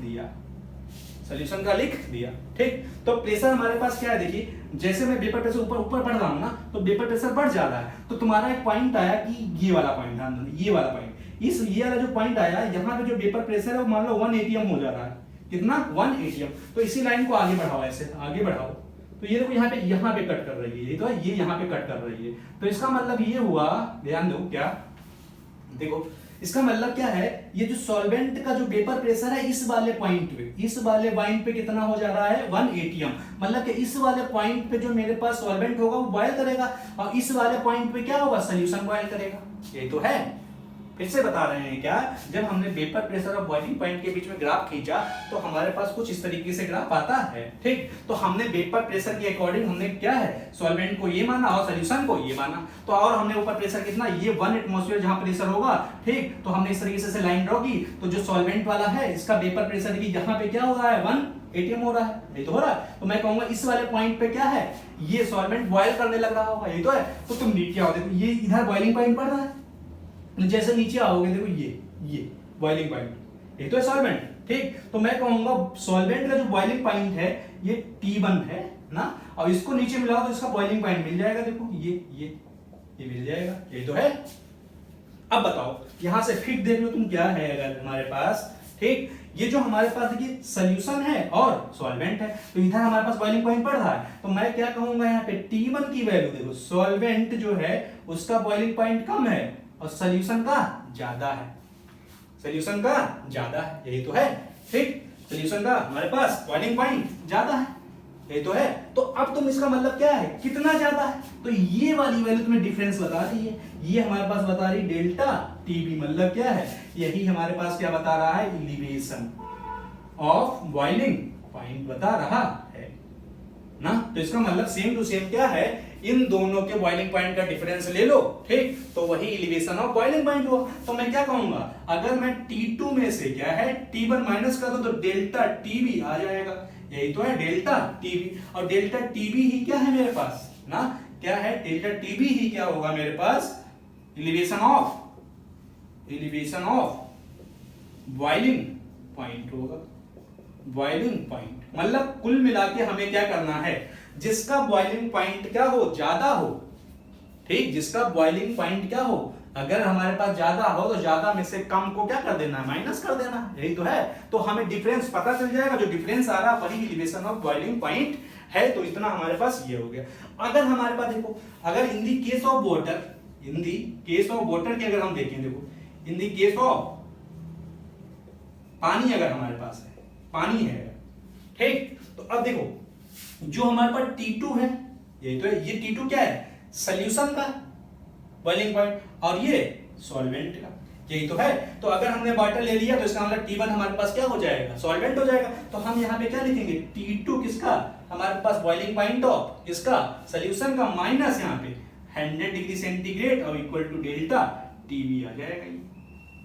दिया, ठीक। तो प्रेशर हमारे पास क्या है, देखिए जैसे मैं वेपर प्रेशर ऊपर बढ़ रहा हूं ना, तो वेपर प्रेशर बढ़ जा रहा है। तो तुम्हारा एक पॉइंट आया कि ये वाला पॉइंट, ध्यान दो, ये वाला पॉइंट, ये वाला जो पॉइंट आया, यहाँ पे जो वेपर प्रेशर है वो मान लो 1 atm हो जा रहा है, कितना, 1 atm। तो इसी लाइन को आगे बढ़ाओ, ऐसे आगे बढ़ाओ, तो ये देखो यहाँ पे कट कर रही है, ये तो ये यहाँ पे कट कर रही है। तो इसका मतलब ये हुआ, ध्यान दो, क्या, देखो इसका मतलब क्या है, ये जो सॉल्वेंट का जो वेपर प्रेशर है इस वाले पॉइंट पे कितना हो जा रहा है, 1 atm। मतलब कि इस वाले पॉइंट पे जो मेरे पास सॉल्वेंट होगा वो बॉयल करेगा, और इस वाले पॉइंट पे क्या होगा, सॉल्यूशन बॉयल करेगा। ये तो है, फिर से बता रहे हैं क्या, जब हमने वेपर प्रेशर और बॉइलिंग पॉइंट के बीच में ग्राफ खींचा तो हमारे पास कुछ इस तरीके से ग्राफ आता है, ठीक। तो हमने वेपर प्रेशर के अकॉर्डिंग हमने क्या है, सॉल्वेंट को ये माना और सॉल्यूशन को ये माना। तो और हमने ऊपर प्रेशर कितना, ये 1 एटमॉस्फेयर जहां प्रेशर होगा, ठीक। तो हमने इस तरीके से लाइन ड्रॉ की, तो जो सॉल्वेंट वाला है इसका वेपर प्रेशर की यहाँ पे क्या हो रहा है, 1 atm हो रहा है, ये तो हो रहा है। तो मैं कहूंगा इस वाले पॉइंट पे क्या है, ये सॉल्वेंट बॉयल करने लग रहा होगा, ये तो है। तो तुम नीचे आओ, देखो ये इधर बॉइलिंग पॉइंट पड़ रहा है, जैसे नीचे आओगे देखो ये बॉइलिंग पॉइंट, ये तो है सॉल्वेंट, ठीक। तो मैं कहूंगा सॉल्वेंट का जो बॉइलिंग पॉइंट है ये T1 है ना, और इसको नीचे मिलाओ तो इसका बॉइलिंग पॉइंट मिल जाएगा, देखो ये मिल जाएगा, ये तो है। अब बताओ यहां से फिट देख लो तुम, क्या है अगर हमारे पास, ठीक, ये जो हमारे पास देखिए सॉल्यूशन है और सॉल्वेंट है, तो इधर हमारे पास बॉइलिंग पॉइंट पड़ रहा है, तो मैं क्या कहूंगा यहाँ पे T1 की वैल्यू देखो, सॉल्वेंट जो है उसका बॉइलिंग पॉइंट कम है और सॉल्यूशन का ज्यादा है, यही तो है, ठीक। सॉल्यूशन का हमारे पास बॉइलिंग पॉइंट ज्यादा है, यही तो है। तो अब तुम इसका मतलब क्या है, कितना ज्यादा है, तो ये वाली वैल्यू तुम्हें डिफरेंस बता रही है, ये हमारे पास बता रही डेल्टा टीबी, मतलब क्या है, यही हमारे पास क्या बता रहा है, एलिवेशन ऑफ बॉइलिंग पॉइंट बता रहा है ना। तो इसका मतलब सेम टू सेम क्या है, इन दोनों के बॉइलिंग पॉइंट का डिफरेंस ले लो, ठीक, तो वही एलिवेशन ऑफ बॉइलिंग पॉइंट हुआ। तो मैं क्या कहूंगा, अगर मैं T2 में से क्या है T1 माइनस कर दूं तो डेल्टा टीबी आ जाएगा, यही तो है डेल्टा टीबी। और डेल्टा टीबी ही क्या है मेरे पास ना, क्या है, डेल्टा टीबी ही क्या होगा मेरे पास, एलिवेशन ऑफ बॉइलिंग पॉइंट होगा, बॉइलिंग पॉइंट। मतलब कुल मिला के हमें क्या करना है, जिसका बॉइलिंग पॉइंट क्या हो, ज्यादा हो, ठीक, जिसका बॉइलिंग पॉइंट क्या हो, अगर हमारे पास ज्यादा हो तो ज्यादा में से कम को क्या कर देना है, माइनस कर देना, यही तो है। तो हमें डिफरेंस पता चल जाएगा, जो डिफरेंस आ रहा है वही एलिवेशन ऑफ बॉइलिंग पॉइंट है। तो इतना हमारे पास ये हो गया। अगर हमारे पास देखो, अगर in the case of water, in the case of water की अगर हम देखें, देखो इन दी केस ऑफ पानी, अगर हमारे पास है, पानी है, ठीक, तो अब देखो जो हमारे पास T2 है, यही तो है, ये T2 क्या है, सॉल्यूशन का बॉइलिंग पॉइंट, और ये सॉल्वेंट का, यही तो है। तो अगर हमने वाटर ले लिया तो इसका मतलब T1 हमारे पास क्या हो जाएगा, सॉल्वेंट हो जाएगा। तो हम यहाँ पे क्या लिखेंगे, T2 किसका, हमारे पास बॉइलिंग पॉइंट ऑफ इसका सॉल्यूशन का, माइनस यहाँ पे 100 डिग्री सेंटीग्रेड और इक्वल टू डेल्टा टीवी आ जाएगा।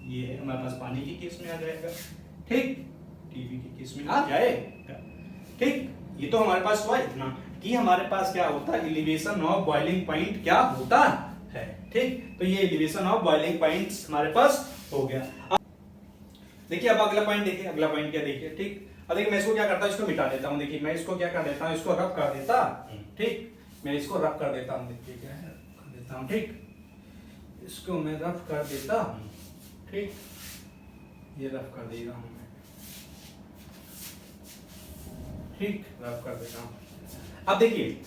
ये है हमारे पास पानी की केस में आ जाएगा, ठीक, टीवी की केस में आ जाएगा, ठीक। ये तो हमारे पास हुआ इतना कि हमारे पास क्या होता है, एलिवेशन ऑफ बॉइलिंग पॉइंट क्या होता है, ठीक। तो ये एलिवेशन ऑफ बॉइलिंग पॉइंट्स हमारे पास हो गया। देखिए अब अगला पॉइंट देखिए, अगला पॉइंट क्या देखिए, ठीक। अब देखिए मैं इसको क्या करता हूँ, इसको मिटा देता हूँ। देखिए मैं इसको क्या कर देता हूँ, इसको रब कर देता, ठीक, मैं इसको रब कर देता हूँ। देखिए क्या है, कर देता हूँ, ठीक, इसको मैं रब कर देता हूँ, ठीक, ये रब कर देगा हूँ मैं, ठीक, रब कर देता हूँ। अब देखिए,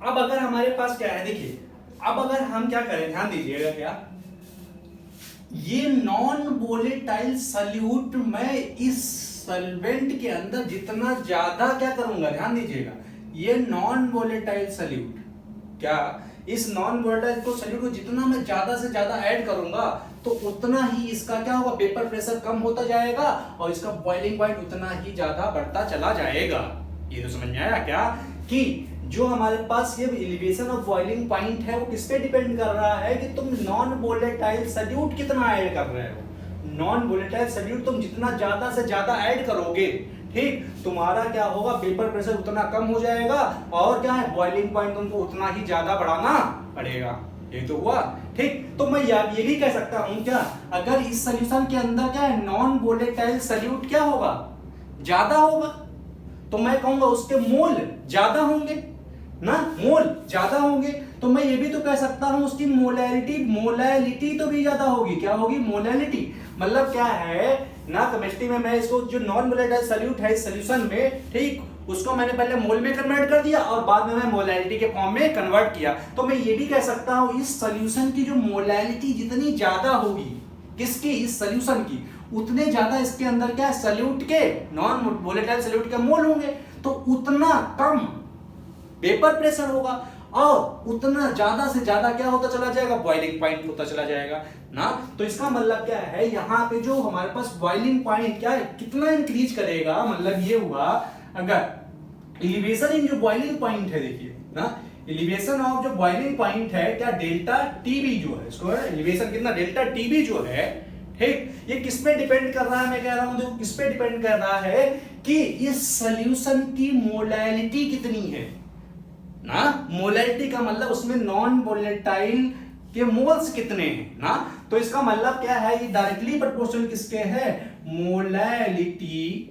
अब अगर हमारे पास क्या है, देखिए अब अगर हम क्या करें, ध्यान दीजिएगा, क्या ये नॉन वोलेटाइल सॉल्यूट मैं इस सॉल्वेंट के अंदर जितना ज्यादा क्या करूंगा, ध्यान दीजिएगा, ये नॉन वोलेटाइल सॉल्यूट, क्या इस नॉन वोलेटाइल को सॉल्यूट को जितना मैं ज्यादा से ज्यादा ऐड करूंगा तो उतना ही इसका क्या होगा, वेपर प्रेशर कम होता जाएगा और इसका बॉइलिंग पॉइंट उतना ही ज्यादा बढ़ता चला जाएगा। ये तो समझ में आया क्या, कि जो हमारे पास ये एलिवेशन ऑफ बॉइलिंग पॉइंट है वो किस पे डिपेंड कर रहा है कि तुम नॉन वोलेटाइल सॉल्यूट कितना ऐड कर रहे हो। नॉन वोलेटाइल सॉल्यूट तुम जितना ज्यादा से ज्यादा ऐड करोगे, ठीक, तुम्हारा क्या होगा, वेपर प्रेशर उतना कम हो जाएगा और क्या है, बॉइलिंग पॉइंट तुमको उतना ही ज्यादा बढ़ाना पड़ेगा। ये तो हुआ, ठीक। तो मैं ये भी कह सकता हूं क्या, अगर इस सॉल्यूशन के अंदर क्या है, नॉन वोलेटाइल सॉल्यूट क्या होगा, ज्यादा होगा, तो मैं कहूंगा उसके मोल ज्यादा होंगे ना, मोल ज्यादा होंगे। तो मैं ये भी तो कह सकता हूं उसकी मोलैलिटी तो भी ज्यादा होगी। क्या होगी, मोलैलिटी, मतलब क्या है ना, केमिस्ट्री में मैं इसको जो नॉन वोलेटाइल सॉल्यूट है इस सॉल्यूशन में, ठीक, उसको मैंने पहले मोल में कन्वर्ट कर दिया और बाद में मैं मोलैलिटी के फॉर्म में कन्वर्ट किया। तो मैं ये भी कह सकता हूं इस सॉल्यूशन की जो मोलैलिटी जितनी ज्यादा होगी, किसकी, इस सॉल्यूशन की, उतने ज्यादा इसके अंदर क्या है, सॉल्यूट के, नॉन वोलेटाइल सॉल्यूट के मोल होंगे, तो उतना कम वेपर प्रेशर होगा और उतना ज्यादा से ज्यादा क्या होता चला जाएगा, बॉइलिंग पॉइंट होता चला जाएगा ना। तो इसका मतलब क्या है, यहाँ पे जो हमारे पास बॉइलिंग पॉइंट क्या है, कितना इंक्रीज करेगा, मतलब ये हुआ, अगर एलिवेशन इन जो बॉइलिंग पॉइंट है, देखिए ना, एलिवेशन ऑफ जो बॉइलिंग पॉइंट है क्या, डेल्टा टीबी जो है, इसको एलिवेशन कितना, डेल्टा टीबी जो है, ठीक, ये किस पे डिपेंड कर रहा है, मैं कह रहा हूं देखो किस पे डिपेंड कर रहा है कि इस सॉल्यूशन की मोलैलिटी कितनी है ना। मोलैलिटी का मतलब उसमें नॉन वोलेटाइल के मोल्स कितने हैं ना। तो इसका मतलब क्या है, ये डायरेक्टली प्रोपोर्शनल किसके है, मोलैलिटी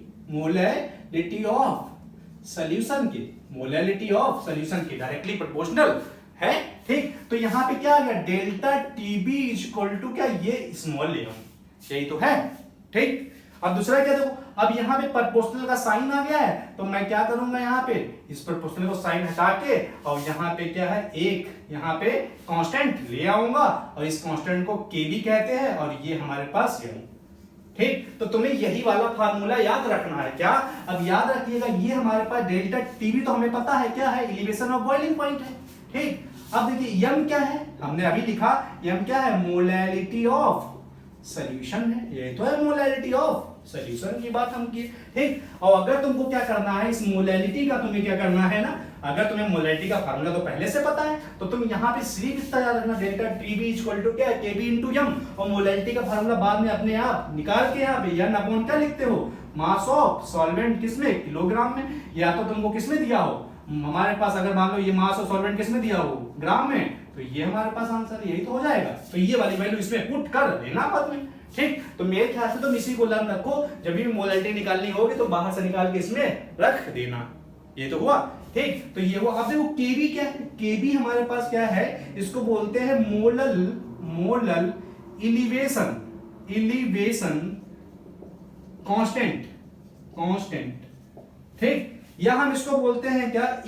ऑफ सॉल्यूशन के, मोलैलिटी ऑफ सॉल्यूशन के डायरेक्टली प्रोपोर्शनल है, ठीक। तो यहां पे क्या आ गया, delta TB is equal to क्या, ये स्मॉल ले आऊं, यही तो है, ठीक। अब दूसरा क्या, देखो अब यहाँ पे प्रोपोर्शनल का साइन आ गया है, तो मैं क्या करूंगा, यहाँ पे इस प्रोपोर्शनल को साइन हटा के और यहाँ पे क्या है, एक यहाँ पे कांस्टेंट ले आऊंगा और इस कांस्टेंट को के भी कहते हैं और ये हमारे पास ये, ठीक। तो तुम्हें यही वाला फार्मूला याद रखना है, क्या, अब याद रखिएगा, ये हमारे पास डेल्टा टीबी तो हमें पता है क्या है, एलिवेशन ऑफ बॉइलिंग पॉइंट है, ठीक। अब देखिए यम क्या है, हमने अभी लिखा, यम क्या है, मोलैलिटी ऑफ सॉल्यूशन है, ये तो है मोलैलिटी ऑफ सॉल्यूशन की बात हम की, ठीक। और अगर तुमको क्या करना है, इस मोलैलिटी का तुम्हें क्या करना है ना, अगर तुम्हें मोलैलिटी का फार्मूला तो पहले से पता है, तो तुम यहाँ पे सिर्फ इतना याद रखना, डेल्टा टीबी इक्वल टू क्या है, केबी इनटू एम, और मोलैलिटी का फार्मूला बाद में अपने आप निकाल के यहाँ पे एन अपॉन क्या लिखते हो, मास ऑफ सॉल्वेंट किसमें, किलोग्राम में, या तो तुमको किसमें दिया हो, हमारे पास अगर मान लो ये मास ऑफ सॉल्वेंट किसमें दिया हो, ग्राम में, तो ये हमारे पास आंसर यही तो हो जाएगा। तो ये वाली वैल्यू इसमें पुट कर देना बाद में, ठीक। तो मेरे ख्याल से तुम इसी को लर्न रखो, जब भी मोलैलिटी निकालनी होगी तो बाहर से निकाल के इसमें रख देना, ये तो हुआ, ठीक। तो ये हुआ। अब देखो केबी क्या है, केबी हमारे पास क्या है, इसको बोलते हैं मोलल इलिवेशन कांस्टेंट, ठीक। या हम इसको बोलते हैं क्या,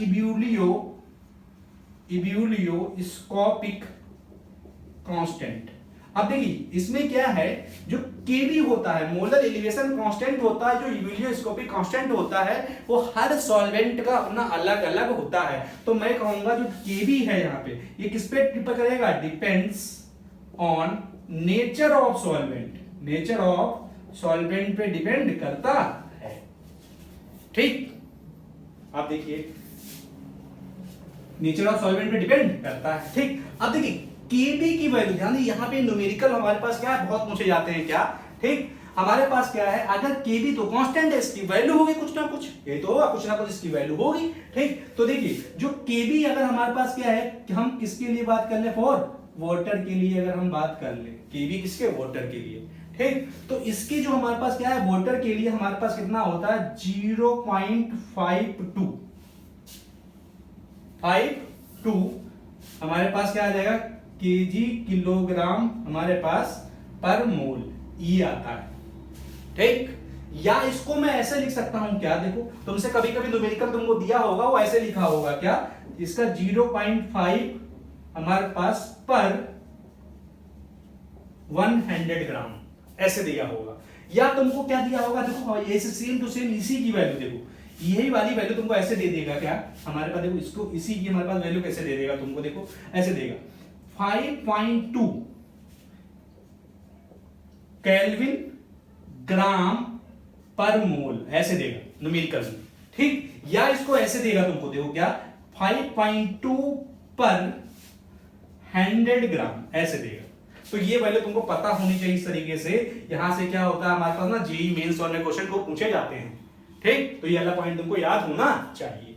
इब्यूलियोस्कोपिक कांस्टेंट। अब देखिए इसमें क्या है, जो केबी होता है, मोलर एलिवेशन कांस्टेंट होता है, जो इब्यूलियोस्कोपिक कांस्टेंट होता है, वो हर सॉल्वेंट का अपना अलग अलग होता है। तो मैं कहूंगा जो केबी है यहाँ पे, ये किस पे डिपेंड करेगा, depends on nature of solvent, nature of solvent पे डिपेंड करता है, ठीक। आप देखिए नेचर ऑफ सॉल्वेंट पे डिपेंड करता है, ठीक। अब देखिए केबी की वैल्यू, ध्यान दीजिए यहाँ पे न्यूमेरिकल हमारे पास क्या है, बहुत पूछे जाते हैं क्या, ठीक। हमारे पास क्या है, अगर केबी तो कांस्टेंट है, इसकी वैल्यू होगी कुछ ना कुछ, ये तो होगा कुछ ना कुछ इसकी वैल्यू होगी, ठीक। तो देखिए जो केबी अगर हमारे पास क्या है कि हम किसके लिए बात कर ले, फॉर वाटर के लिए अगर हम बात कर ले, केबी किसके, वाटर के लिए, ठीक। तो इसकी जो हमारे पास क्या है, वाटर के लिए हमारे पास कितना होता है, 0.52 हमारे पास क्या आ जाएगा, केजी किलोग्राम हमारे पास पर मोल, ये आता है, ठीक। या इसको मैं ऐसे लिख सकता हूं क्या, देखो तुमसे कभी कभी न्यूमेरिकल तुमको दिया होगा, वो ऐसे लिखा होगा क्या, इसका 0.5 हमारे पास पर 100 ग्राम ऐसे दिया होगा। या तुमको क्या दिया होगा, देखो ये सेम टू सेम इसी की वैल्यू, देखो यही वाली वैल्यू तुमको ऐसे दे देगा क्या हमारे पास, देखो इसको इसी की हमारे पास वैल्यू कैसे दे देगा तुमको, देखो ऐसे देगा 5.2 केल्विन ग्राम पर मोल, ऐसे देगा न्यूमेरिकल, ठीक। या इसको ऐसे देगा तुमको, देखो क्या 5.2 पर 100 ग्राम ऐसे देगा। तो ये वैल्यू तुमको पता होनी चाहिए इस तरीके से। यहां से क्या होता है हमारे पास ना, जेईई मेंस और में क्वेश्चन को पूछे जाते हैं, ठीक। तो ये वाला पॉइंट तुमको याद होना चाहिए,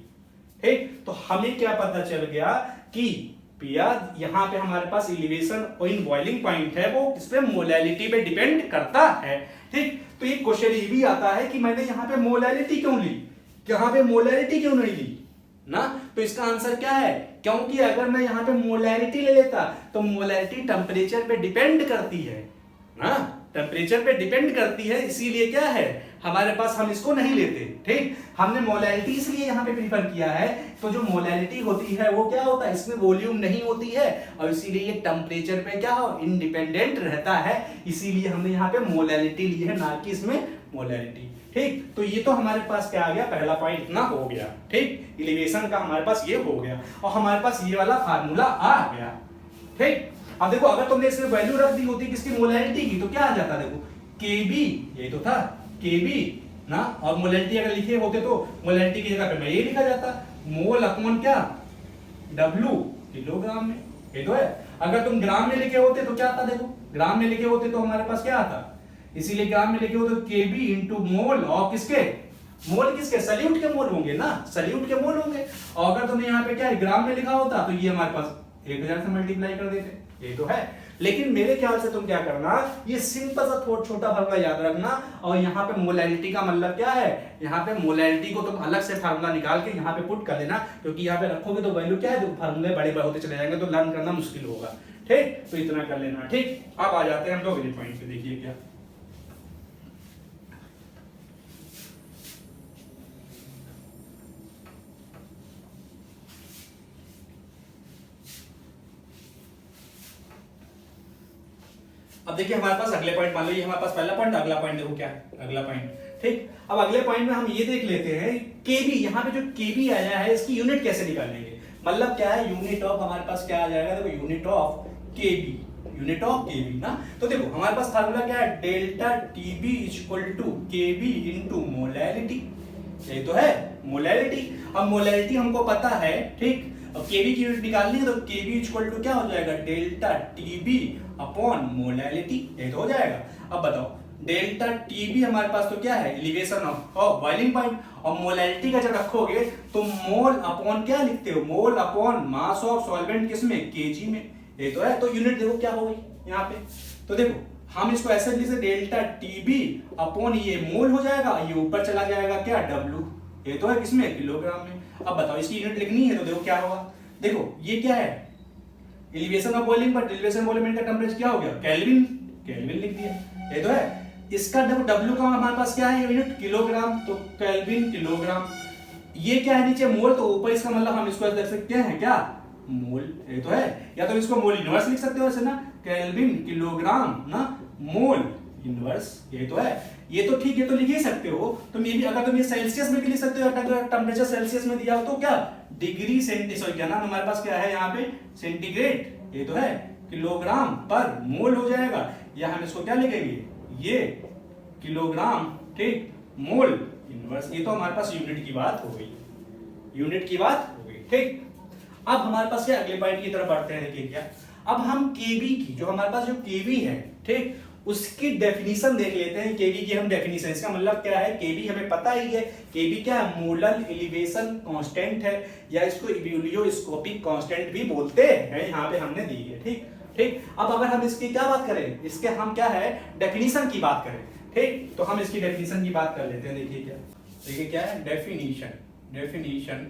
ठीक। तो हमें क्या पता चल गया कि भैया यहाँ पे हमारे पास एलिवेशन और इन बॉइलिंग पॉइंट है, वो किस पे, मोलैलिटी पे डिपेंड करता है, ठीक। तो ये क्वेश्चन ये भी आता है कि मैंने यहाँ पे मोलैलिटी क्यों ली, यहाँ पे मोलैलिटी क्यों नहीं ली ना। तो इसका आंसर क्या है, क्योंकि अगर मैं यहाँ पे मोलैरिटी ले लेता तो मोलैरिटी टेम्परेचर पे डिपेंड करती है ना, टेम्परेचर पे डिपेंड करती है, इसीलिए क्या है हमारे पास, हम इसको नहीं लेते, ठीक। हमने मोलैरिटी इसलिए यहाँ पे प्रीफर किया है, तो जो मोलैरिटी होती है वो क्या होता है, इसमें वॉल्यूम नहीं होती है, और इसीलिए ये टेम्परेचर पे क्या हो, इंडिपेंडेंट रहता है, इसीलिए हमने यहाँ पे मोलैरिटी ली है, ना कि इसमें मोलैरिटी, ठीक। तो ये तो हमारे पास क्या आ गया, पहला पॉइंट इतना हो गया, ठीक। एलिवेशन का हमारे पास ये हो गया, और हमारे पास ये वाला फार्मूला आ गया, ठीक। अब देखो अगर तुमने इसमें वैल्यू रख दी होती किसकी, मोलैरिटी की, तो क्या आ जाता, देखो केबी, ये तो था केबी ना, और मोलैरिटी अगर लिखे होते तो मोलैरिटी की जगह पे मैं ये लिखा जाता, मोल अपॉन क्या, डब्ल्यू किलोग्राम में, ये तो है। अगर तुम ग्राम में लिखे होते तो क्या आता, देखो ग्राम में लिखे होते तो हमारे पास क्या आता, इसीलिए ग्राम में लिखे होते केबी इंटू मोल, और किसके, मोल किसके, सल्यूट के मोल होंगे ना, सल्यूट के मोल होंगे। और अगर तुमने यहाँ पे क्या है, ग्राम में लिखा होता तो ये हमारे पास 1000 से मल्टीप्लाई कर देते, ये तो है। लेकिन मेरे ख्याल से तुम क्या करना, ये सिंपल सा छोटा फार्मूला याद रखना, और यहाँ पे मोलैरिटी का मतलब क्या है, यहाँ पे मोलैरिटी को तुम अलग से फार्मूला निकाल के यहाँ पे पुट कर देना, क्योंकि यहाँ पे रखोगे तो वैल्यू क्या है, तो फार्मूले बड़े बड़े होते चले जाएंगे, तो लर्न करना मुश्किल होगा, ठीक। तो इतना कर लेना, ठीक। अब आ जाते हैं हम लोग पॉइंट पे, देखिए क्या, अब देखिए हमारे पास अगले पॉइंट, मान लो ये हमारे पास पहला पॉइंट, अगला पॉइंट देखो क्या है, अगला पॉइंट, ठीक। अब अगले पॉइंट में हम ये देख लेते हैं केबी, यहाँ पे जो केबी आया है इसकी यूनिट कैसे निकालेंगे, मतलब क्या है, यूनिट ऑफ हमारे पास क्या आ जाएगा, देखो unit of Kb, unit of Kb ना। तो देखो हमारे पास फार्मूला क्या है, delta TB equal to Kb into molarity, ये तो है मोलैरिटी। अब मोलैरिटी हमको पता है, ठीक। अब केबी की यूनिट निकालनी है तो केबी इक्वल टू क्या हो जाएगा, डेल्टा टीबी अपॉन मोलैरिटी, ये तो हो जाएगा। अब बताओ डेल्टा टीबी हमारे पास तो क्या है, एलिवेशन ऑफ बॉइलिंग पॉइंट, और मोलैरिटी का जब रखोगे तो मोल अपॉन क्या लिखते हो, mole upon mass of solvent किसमें, केजी में, ये तो है। तो यूनिट देखो क्या हो गई यहाँ पे, तो देखो हम इसको ऐसे लिख सकते डेल्टा टीबी अपॉन ये मोल हो जाएगा, ये ऊपर चला जाएगा क्या, डब्ल्यू, ये तो है किसमें, किलोग्राम में। अब बताओ इसकी यूनिट लिखनी है तो देखो क्या होगा, देखो ये क्या है, elevation of boiling point, elevation boiling का टेंपरेचर क्या हो गया, केल्विन, केल्विन लिख दिया, ये तो है। इसका देखो W का हमारे पास क्या है यूनिट, किलोग्राम, तो केल्विन किलोग्राम। ये क्या है नीचे मोल, तो ऊपर इसका मतलब हम इसको लिख सकते हैं क्या, मोल, ये तो है। या तो इसको मोल इनवर्स लिख सकते हो ऐसे ना, केल्विन किलोग्राम ना मोल इनवर्स, ये तो है। ये तो ठीक है, तो लिख ही सकते हो। तुम ये भी अगर तुम ये सेल्सियस में भी लिख सकते हो, अगर टेंपरेचर सेल्सियस में दिया हो तो क्या, डिग्री सेंटी, सॉरी क्या नाम हमारे पास क्या है यहाँ पे, सेंटीग्रेड, ये तो है, किलोग्राम पर मोल हो जाएगा। या हम इसको क्या लिखेंगे, ये किलोग्राम, ठीक, मोल इनवर्स। ये तो हमारे पास यूनिट की बात हो गई, यूनिट की बात हो गई, ठीक। अब हमारे पास क्या, अगले पॉइंट की तरफ बढ़ते हैं। देखिए क्या, अब हम केवी की, जो हमारे पास जो केवी है, ठीक, उसकी डेफिनेशन देख लेते हैं। केवी की हम डेफिनेशन, इसका मतलब क्या है, केवी हमें पता ही है, केवी क्या है, मोलर एलिवेशन कांस्टेंट है, या इसको इवेल्युओस्कोपिक कांस्टेंट भी बोलते हैं, यहाँ पे हमने दी है, ठीक ठीक। अब अगर हम इसकी क्या बात करें, इसके हम क्या है, डेफिनेशन की बात करें, ठीक, तो हम इसकी डेफिनेशन की बात कर लेते हैं। देखिए क्या, देखिए क्या है, डेफिनेशन, डेफिनेशन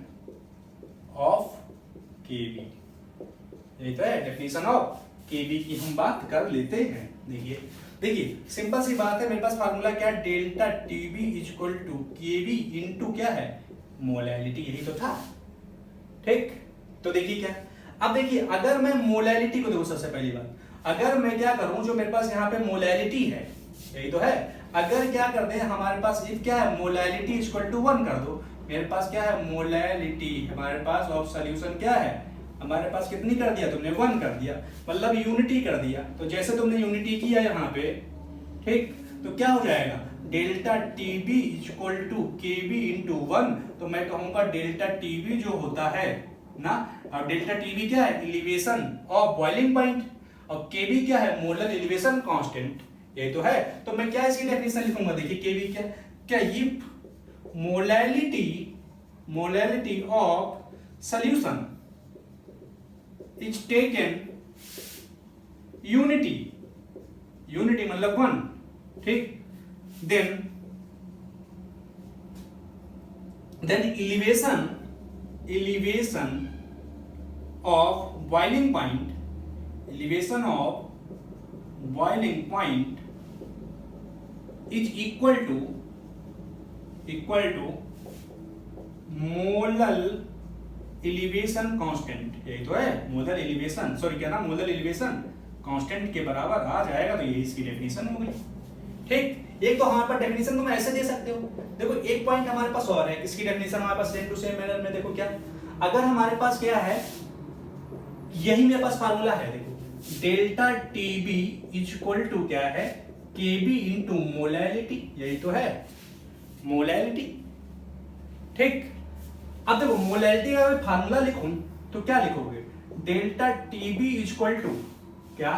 ऑफ केवी, ये तो है, डेफिनेशन ऑफ केवी की हम बात कर लेते हैं। देखिए देखिए सिंपल सी बात है, मेरे पास फार्मूला क्या है, delta TB equal to KV into क्या है, मोलैलिटी, यही तो था, ठीक। तो देखिए क्या, अब देखिए अगर मैं मोलैलिटी को देखो, सबसे पहली बात, अगर मैं क्या करूं, जो मेरे पास यहाँ पे मोलैलिटी है, यही तो है, अगर क्या कर दे हमारे पास, इफ क्या है, मोलैलिटी इक्वल टू 1 कर दो, मेरे पास क्या है, मोलैलिटी हमारे पास ऑफ सॉल्यूशन क्या है, हमारे पास कितनी कर दिया तुमने, 1 कर दिया, मतलब यूनिटी कर दिया। तो जैसे तुमने यूनिटी किया यहाँ पे, ठीक, तो क्या हो जाएगा, delta TB equal to KB into 1, तो मैं कहूंगा डेल्टा टीबी जो होता है ना, और डेल्टा टीबी क्या है, एलिवेशन ऑफ बॉइलिंग पॉइंट, और केबी क्या है, मोलर एलिवेशन कांस्टेंट, ये तो है। तो मैं क्या इसकी डेफिनेशन लिखूंगा, देखिए केबी क्या क्या, ये molality of solution is taken unity, unity मतलब 1, ठीक, then elevation of boiling point, elevation of boiling point is equal to molar elevation constant, यही तो है, मोलर एलिवेशन, सॉरी क्या नाम, मोलर एलिवेशन कांस्टेंट के बराबर आ जाएगा, तो ये इसकी डेफिनेशन हो गई, ठीक। एक तो हमारे पास डेफिनेशन तुम ऐसे दे सकते हो। देखो एक पॉइंट हमारे पास और है, इसकी डेफिनेशन हमारे पास सेम टू सेम मैनर में, देखो क्या, अगर हमारे पास क्या है, यही मेरे पास फार्मूला है, देखो डेल्टा टीबी इक्वल टू क्या है, केबी इंटू मोलैलिटी, यही तो है, मोलैलिटी, ठीक। अब देखो मोलैलिटी का अगर फार्मूला लिखूं तो क्या लिखोगे, डेल्टा टीबी इक्वल टू क्या,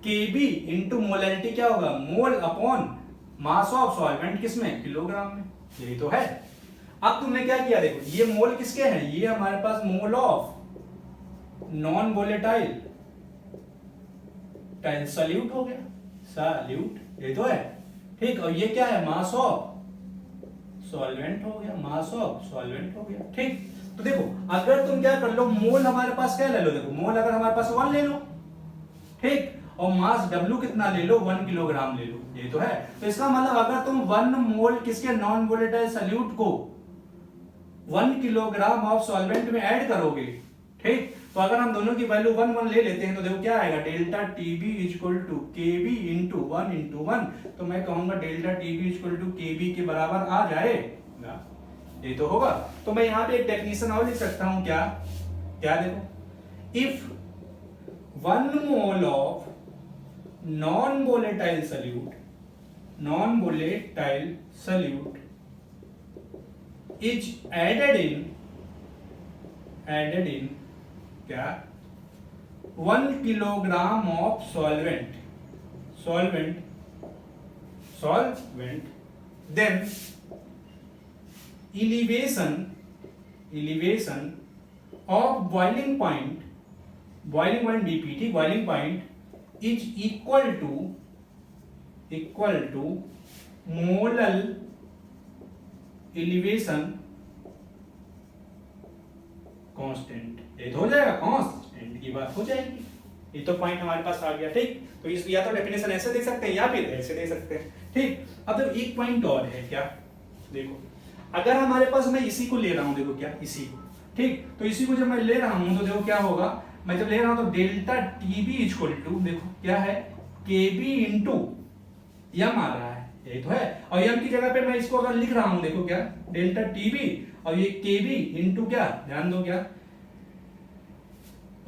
केबी इंटू मोलैलिटी क्या होगा, mole upon mass of solvent, किसमें, किलोग्राम में, यही तो है। अब तुमने क्या किया, देखो ये मोल किसके हैं, ये हमारे पास mole of non volatile solute हो गया, सॉल्यूट, ये तो है, ठीक। और ये क्या है, मास ऑफ सॉल्वेंट हो गया, मास ऑफ सॉल्वेंट हो गया, ठीक। तो देखो अगर तुम क्या कर लो, मोल हमारे पास क्या ले लो, देखो मोल अगर हमारे पास 1 ले लो, ठीक, और मास W कितना ले लो, 1 किलोग्राम ले लो, ये तो है। तो इसका मतलब अगर तुम 1 मोल किसके, नॉन वोलेटाइल सॉल्यूट को 1 किलोग्राम ऑफ सॉल्वेंट में ऐड करोगे, ठीक, तो अगर हम दोनों की वैल्यू 1 1 ले लेते हैं, तो देखो क्या आएगा, delta TB equal to KB into 1, तो मैं कहूंगा delta TB equal to KB के बराबर आ जाएगा, ये तो होगा। तो मैं यहाँ पे एक डेफिनेशन और लिख सकता हूं, क्या क्या, देखो if 1 mole of non volatile solute is added in क्या, 1 kilogram of solvent, then elevation of boiling point BP, ठीक, boiling point is equal to molar elevation constant, ये तो हो जाएगा, कांस्टेंट की बात हो जाएगी। ये तो पॉइंट हमारे पास आ गया, ठीक। तो इस या तो डेफिनेशन ऐसे दे सकते हैं या फिर ऐसे दे सकते हैं, ठीक। अब तो एक पॉइंट और है, क्या, देखो अगर हमारे पास, मैं इसी को ले रहा हूं, देखो क्या, इसी को, ठीक। तो इसी को जब मैं ले रहा हूं तो देखो क्या होगा, मैं जब ले रहा हूं तो डेल्टा टीबी इक्वल टू, देखो क्या है, केबी इंटू यम आ रहा है, यही तो है। और यम की जगह पे मैं इसको अगर लिख रहा हूं, देखो क्या, डेल्टा टीबी और ये केबी इंटू क्या, ध्यान दो क्या,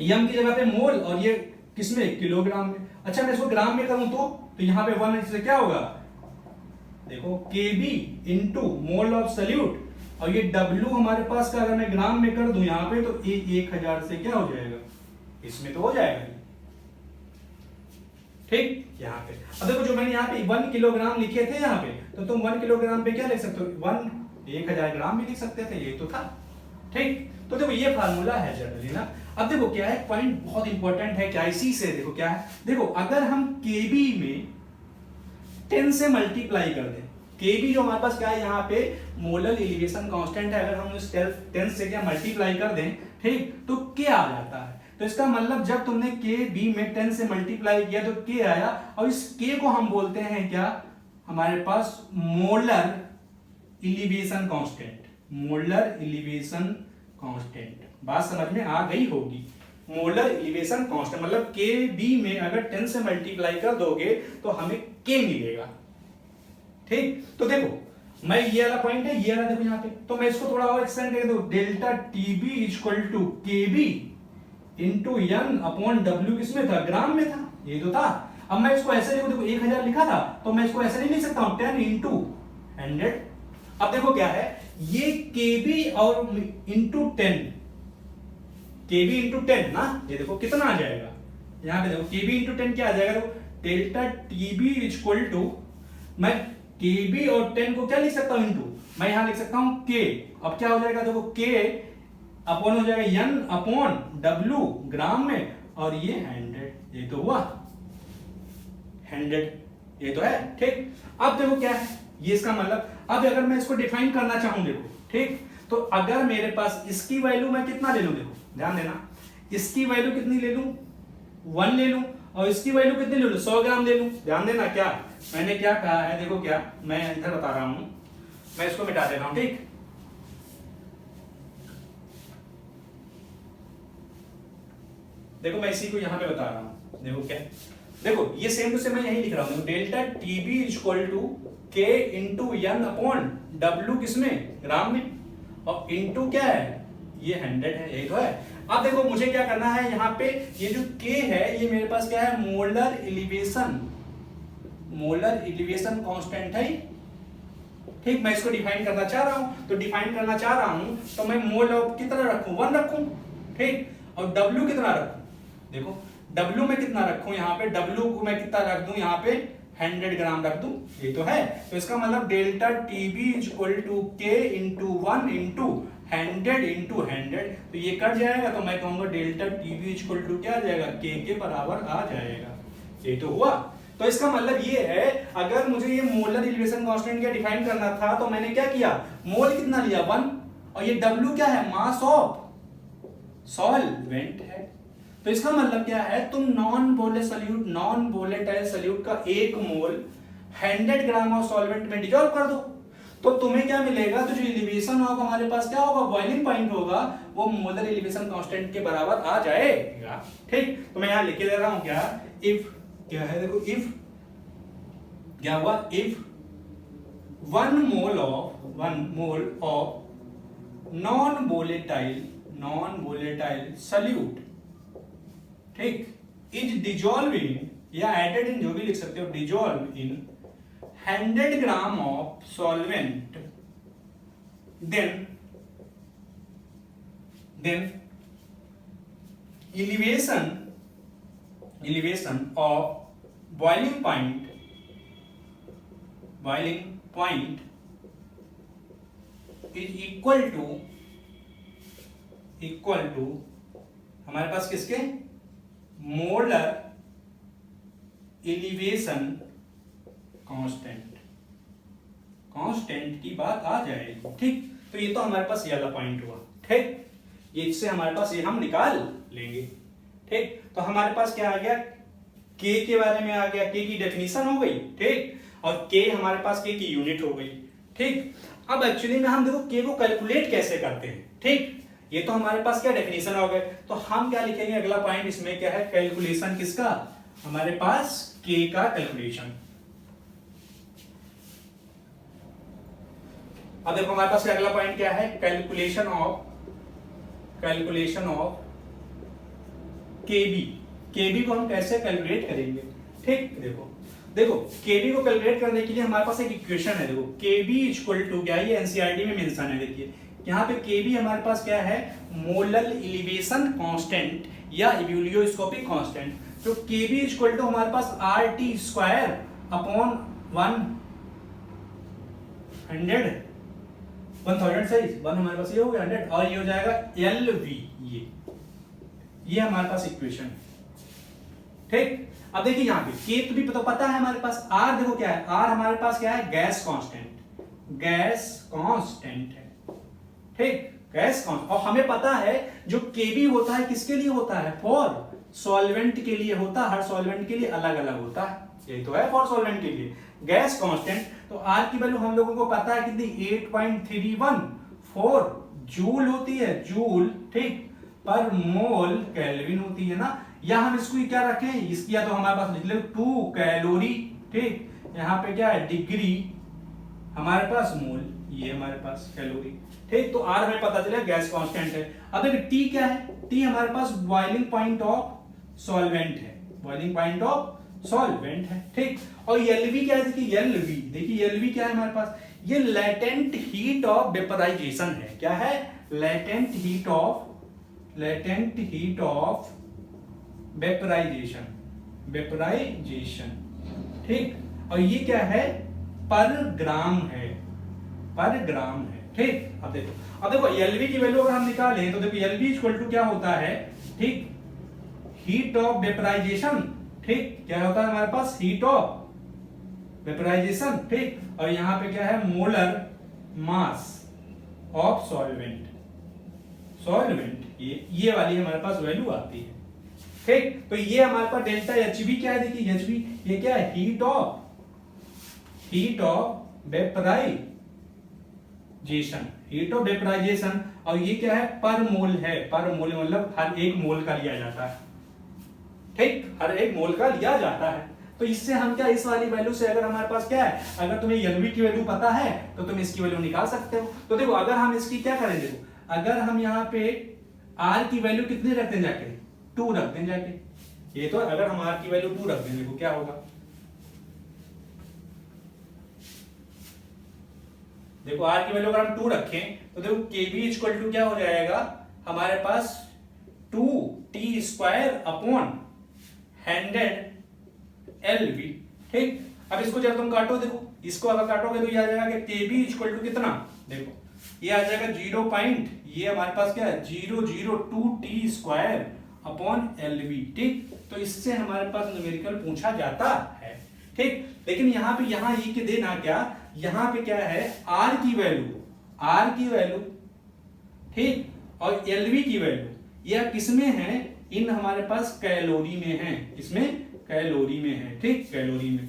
यम की जगह पे मोल और ये किसमें, किलोग्राम में। अच्छा मैं इसको ग्राम में करूं तो यहाँ पे 1 इससे क्या होगा, देखो Kb into mole of solute, और ये डब्ल्यू हमारे पास का अगर मैं ग्राम में कर दूं यहाँ पे तो 1000 से क्या हो जाएगा, इसमें तो हो जाएगा, ठीक। यहाँ पे अब देखो जो मैंने यहाँ पे 1 किलोग्राम लिखे थे यहाँ पे, तो तुम 1 किलोग्राम पे क्या लिख सकते हो, 1000 ग्राम भी लिख सकते थे, ये तो था, ठीक। तो देखो ये फार्मूला है जनरली ना। अब देखो क्या है, पॉइंट बहुत इंपॉर्टेंट है, क्या इसी से देखो क्या है, देखो अगर हम केबी में 10 से मल्टीप्लाई कर दें, केबी जो हमारे पास क्या है यहाँ पे मोलर एलिवेशन कांस्टेंट है, अगर हम उस 10 से क्या मल्टीप्लाई कर दें, ठीक, तो के आ जाता है। तो इसका मतलब जब तुमने के बी में 10 से मल्टीप्लाई किया तो के आया, और इस के को हम बोलते हैं क्या, हमारे पास molar elevation constant, molar elevation constant. बात समझ में आ गई होगी, मोलर एलिवेशन कांस्टेंट मतलब के बी में अगर 10 से मल्टीप्लाई कर दोगे तो हमें के मिलेगा, ठीक। तो देखो मैं ये वाला पॉइंट है, ये वाला देखो यहाँ पे, तो मैं इसको थोड़ा और एक्सटेंड करके देखो, delta TB equal to KB into N upon W, किसमें था, ग्राम में था, ये तो था। अब मैं इसको ऐसे लिखूं, देखो 1000 लिखा था तो मैं इसको ऐसे नहीं लिख सकता हूं, 10 इंटू 100। अब देखो क्या है, ये केबी और इंटू 10, केबी इंटू 10 ना, ये देखो कितना आ जाएगा, यहाँ पे देखो केबी इंटू 10 क्या आ जाएगा, देखो डेल्टा टीबी इक्वल टू, मैं केबी और 10 को क्या लिख सकता हूं, इंटू, मैं यहां लिख सकता हूं के। अब क्या हो जाएगा, देखो के अपॉन हो जाएगा एन अपॉन डब्ल्यू ग्राम में, और ये 100, ये तो हुआ 100, ये तो है, ठीक। अब देखो क्या है, ये इसका मतलब, अब अगर मैं इसको डिफाइन करना चाहूं, देखो, ठीक, तो अगर मेरे पास इसकी वैल्यू मैं कितना ले लूं, देखो ध्यान देना, इसकी वैल्यू कितनी ले लूं, 1 ले लूं, और इसकी वैल्यू कितनी ले लूं, 100 ग्राम ले लूं। ध्यान देना क्या मैंने क्या कहा है, देखो क्या मैं इधर बता रहा हूं, मैं इसको मिटा दे रहा हूं, ठीक। देखो मैं इसी को यहां पे बता रहा हूं, देखो क्या, देखो ये सेम टू सेम मैं यही लिख रहा हूं, डेल्टा टीबी इक्वल टू के इंटू एन अपॉन डब्ल्यू, किसमें, ग्राम में, और इंटू क्या है, ये 100 है, यही तो है। अब देखो मुझे क्या करना है, यहाँ पे ये जो के है ये मेरे पास क्या है, मोलर एलिवेशन कांस्टेंट है, ठीक। मैं इसको डिफाइन करना चाह रहा हूं, तो डिफाइन करना चाह रहा हूं तो मैं मोल ऑफ कितना रखूं, 1 रखूं, ठीक, और डब्ल्यू कितना रखूं, देखो डब्ल्यू में कितना रखूं, यहाँ पे डब्ल्यू को मैं कितना रख दूं, यहाँ पे 100 ग्राम रख दूं, ये तो है। तो इसका मतलब डेल्टा टीबी इक्वल टू के इंटू 1 इंटू 100 इंटू 100, तो ये कट जाएगा, तो मैं कहूंगा डेल्टा टीबी इक्वल टू क्या आ जाएगा, के बराबर आ जाएगा, ये तो हुआ। तो इसका मतलब ये है, अगर मुझे ये मोलर एलिवेशन कांस्टेंट क्या डिफाइन करना था तो मैंने क्या किया, मोल कितना लिया, 1, और ये डब्ल्यू क्या है, मास ऑफ सॉल्वेंट है। तो इसका मतलब क्या है, तुम नॉन वोलेटाइल सॉल्यूट का 1 मोल 100 ग्राम ऑफ सॉल्वेंट में डिसॉल्व कर दो, तो तुम्हें क्या मिलेगा, तो जो एलिवेशन होगा हमारे पास क्या होगा, बॉइलिंग पॉइंट होगा, वो मोलर एलिवेशन कांस्टेंट के बराबर आ जाएगा, ठीक। तो मैं यहां लिख के दे रहा हूं क्या, इफ क्या है, देखो इफ क्या हुआ, if 1 mole of non volatile solute, ठीक, इज डिजॉल्विंग या एडेड इन, जो भी लिख सकते हो, dissolve in 100 gram of solvent, then elevation of boiling point is equal to हमारे पास किसके, मोलर एलिवेशन कांस्टेंट, कांस्टेंट की बात आ जाएगी। ठीक, तो ये तो हमारे पास ये वाला पॉइंट हुआ। ठीक, ये इससे हमारे पास ये हम निकाल लेंगे। ठीक, तो हमारे पास क्या आ गया, के के बारे में आ गया, के की डेफिनेशन हो गई। ठीक, और के हमारे पास के की यूनिट हो गई। ठीक, अब एक्चुअली में हम देखो के को कैलकुलेट कैसे करते हैं। ठीक, ये तो हमारे पास क्या डेफिनेशन हो गए, तो हम क्या लिखेंगे, अगला पॉइंट इसमें क्या है, कैलकुलेशन किसका, हमारे पास के का कैलकुलेशन। अब देखो हमारे पास अगला पॉइंट क्या है, कैलकुलेशन ऑफ केबी। केबी को हम कैसे कैलकुलेट करेंगे। ठीक, देखो देखो केबी को कैलकुलेट करने के लिए हमारे पास एक इक्वेशन है। देखो केबी इक्वल टू क्या है, ये एनसीईआरटी में मेंशन है। देखिए यहाँ पे केबी हमारे पास क्या है, मोलर एलिवेशन कांस्टेंट या इवोल्यूस्कोपिक कांस्टेंट। तो केबी इक्वल टू हमारे पास आर टी स्क्वायर अपॉन 1000 सही, 1 हमारे पास ये हो गया 100, और ये हो जाएगा LV। ये हमारे पास इक्वेशन। ठीक, अब देखिए यहाँ पे के तो भी पता है हमारे पास, आर देखो क्या है, आर हमारे पास क्या है, गैस कांस्टेंट है। ठीक, गैस कांस्टेंट, और हमें पता है जो केबी होता है किसके लिए होता है, फॉर सॉल्वेंट के लिए होता है। हर सॉल्वेंट के लिए अलग अलग होता है, यही तो है फॉर सॉल्वेंट के लिए गैस कांस्टेंट। तो आर की वैल्यू हम लोगों को पता है कितनी, 8.314 जूल होती है, जूल ठीक पर मोल केल्विन होती है ना। या हम इसको क्या रखें, इसकी या तो हमारे पास लिख ले 2 कैलोरी। ठीक, यहाँ पे क्या है, डिग्री हमारे पास, मोल ये हमारे पास कैलोरी। ठीक, तो आर हमें पता चला गैस कांस्टेंट है। अब देखिए टी क्या है, टी हमारे पास बॉइलिंग पॉइंट ऑफ सॉल्वेंट है, बॉइलिंग पॉइंट ऑफ सॉल्वेंट है। ठीक, और एलवी क्या है, देखिए एलवी क्या है हमारे पास, ये लेटेंट हीट ऑफ वेपराइजेशन है। क्या है, लेटेंट हीट ऑफ वेपराइजेशन। ठीक, और ये क्या है, पर ग्राम है। ठीक, अब देखो एलवी की वैल्यू अगर हम निकालें तो देखो एलवी इक्वल टू क्या होता है, ठीक, हीट ऑफ वेपराइजेशन। ठीक, क्या होता है हमारे पास, हीट ऑफ वेपराइजेशन। ठीक, और यहां पे क्या है, मोलर मास ऑफ सॉल्वेंट। ये वाली हमारे पास वैल्यू आती है। ठीक, तो ये हमारे पास डेल्टा एचबी क्या है, देखिए एचबी ये क्या है, हीट ऑफ वेपराइजेशन। और ये क्या है, पर मोल है, पर मोल मतलब हर एक मोल का लिया जाता है। ठीक, हर एक मोल का लिया जाता है। तो इससे हम क्या, इस वाली वैल्यू से अगर हमारे पास क्या है, अगर तुम्हें एलवी की वैल्यू पता है तो तुम इसकी वैल्यू निकाल सकते हो। तो देखो अगर हम इसकी क्या करें, देखो अगर हम यहाँ पे आर की वैल्यू कितनी रख दें, जाके 2 रख दें जाके। ये तो अगर हम आर की वैल्यू 2 रख दें, देखो क्या होगा, देखो आर की वैल्यू अगर हम 2 रखें तो देखो केबी इक्वल टू क्या हो जाएगा हमारे पास, 2t स्क्वायर अपॉन 100 LV। ठीक, अब इसको जब तुम काटो, देखो इसको अगर काटोगे तो ये आ जाएगा केबी इक्वल टू कितना, देखो ये आ जाएगा 0 पॉइंट, ये हमारे पास क्या है 002t स्क्वायर अपॉन LV। ठीक, तो इससे हमारे पास न्यूमेरिकल पूछा जाता है। ठीक, लेकिन यहाँ पे ये के देना क्या, यहाँ पे क्या है, आर की वैल्यू ठीक, और LV की वैल्यू यह किसमें है, इन हमारे पास कैलोरी में है, इसमें कैलोरी में है। ठीक, कैलोरी में।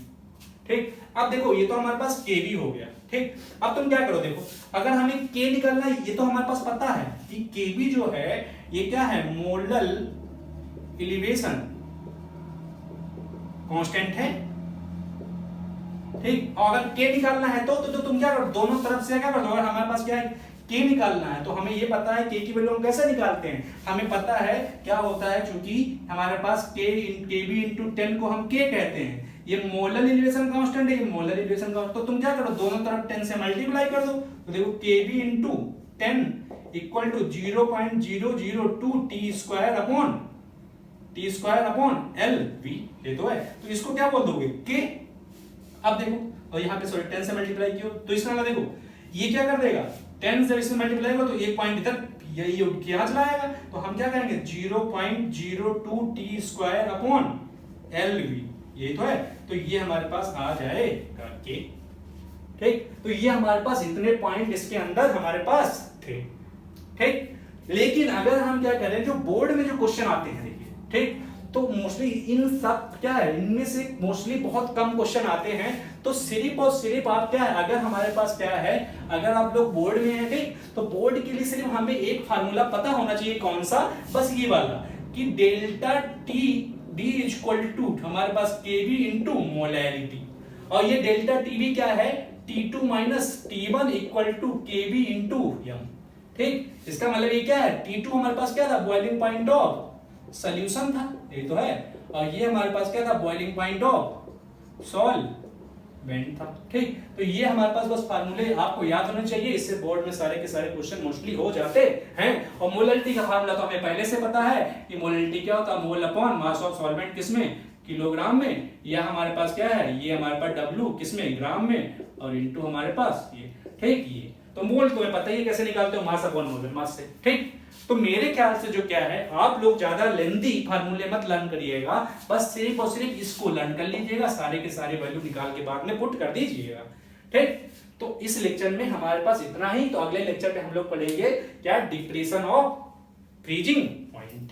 ठीक, अब देखो ये तो हमारे पास केबी हो गया। ठीक, अब तुम क्या करो, देखो अगर हमें के निकालना है, ये तो हमारे पास पता है कि केबी जो है ये क्या है, मोलर एलिवेशन कांस्टेंट है। ठीक, और अगर के निकालना है तो तुम क्या करो, दोनों तरफ से क्या करो, अगर हमारे पास क्या है के निकालना है तो हमें ये पता है के की वैल्यू हम कैसे निकालते हैं, हमें पता है क्या होता है, चूंकि हमारे पास केबी इंटू 10 को हम के कहते हैं, ये मोलर एलिवेशन कांस्टेंट है, ये मोलर एलिवेशन कांस्टेंट। तो तुम क्या करो, दोनों तरफ 10 से मल्टीप्लाई कर दो, तो देखो Kb into 10 equal to 0.002 T square upon LV। ये तो है, तो इसको क्या बोल दोगे, के। अब देखो, और यहाँ पे सॉरी 10 से मल्टीप्लाई किया तो इसमें देखो ये क्या कर देगा, 10 से इसमें मल्टीप्लाई होगा तो एक पॉइंट इधर यही यहाँ चला आएगा, तो हम क्या करेंगे 0.02 टी स्क्वायर अपॉन LV। ये तो है, तो ये हमारे पास आ जाएगा के। ठीक, तो ये हमारे पास इतने पॉइंट इसके अंदर हमारे पास थे। ठीक, लेकिन अगर हम क्या करें, जो बोर्ड में जो क्वेश्चन आते हैं देखिए, ठीक, तो मोस्टली इन सब क्या है, इनमें से मोस्टली बहुत कम क्वेश्चन आते हैं। तो सिर्फ और सिर्फ आप क्या है, अगर हमारे पास क्या है, अगर आप लोग बोर्ड में हैं, ठीक, तो बोर्ड के लिए सिर्फ हमें एक फार्मूला पता होना चाहिए, कौन सा, बस ये वाला, कि delta T D equal to हमारे पास केवी इंटू मोलैरिटी, और ये डेल्टा टीवी क्या है, T2 minus T1 equal to KV into M. ठीक, इसका मतलब ये क्या है, T2 हमारे पास क्या था, बॉइलिंग पॉइंट ऑफ सॉल्यूशन था, ये तो है, और ये हमारे पास क्या था, बॉइलिंग पॉइंट ऑफ सॉल्वेंट था। ठीक, तो ये हमारे पास बस फार्मूले आपको याद होने चाहिए, इससे बोर्ड में सारे के सारे क्वेश्चन मोस्टली हो जाते हैं। और मोलैरिटी का फार्मूला तो हमें पहले से पता है कि मोलैरिटी क्या होता है, mole upon mass of solvent, किसमें, किलोग्राम में, या हमारे पास क्या है, ये हमारे पास W किसमें, ग्राम में, और इनटू हमारे पास ये। ठीक, ये तो मोल तुम्हें पता ही है कैसे निकालते हो, मास अपॉन मोलर मास से। ठीक, तो मेरे ख्याल से जो क्या है, आप लोग ज्यादा लेंदी फार्मूले मत लर्न करिएगा, बस सिर्फ और सिर्फ इसको लर्न कर लीजिएगा, सारे के सारे वैल्यू निकाल के बाद में पुट कर दीजिएगा। ठीक, तो इस लेक्चर में हमारे पास इतना ही। तो अगले लेक्चर में हम लोग पढ़ेंगे क्या, डिप्रेशन ऑफ फ्रीजिंग पॉइंट।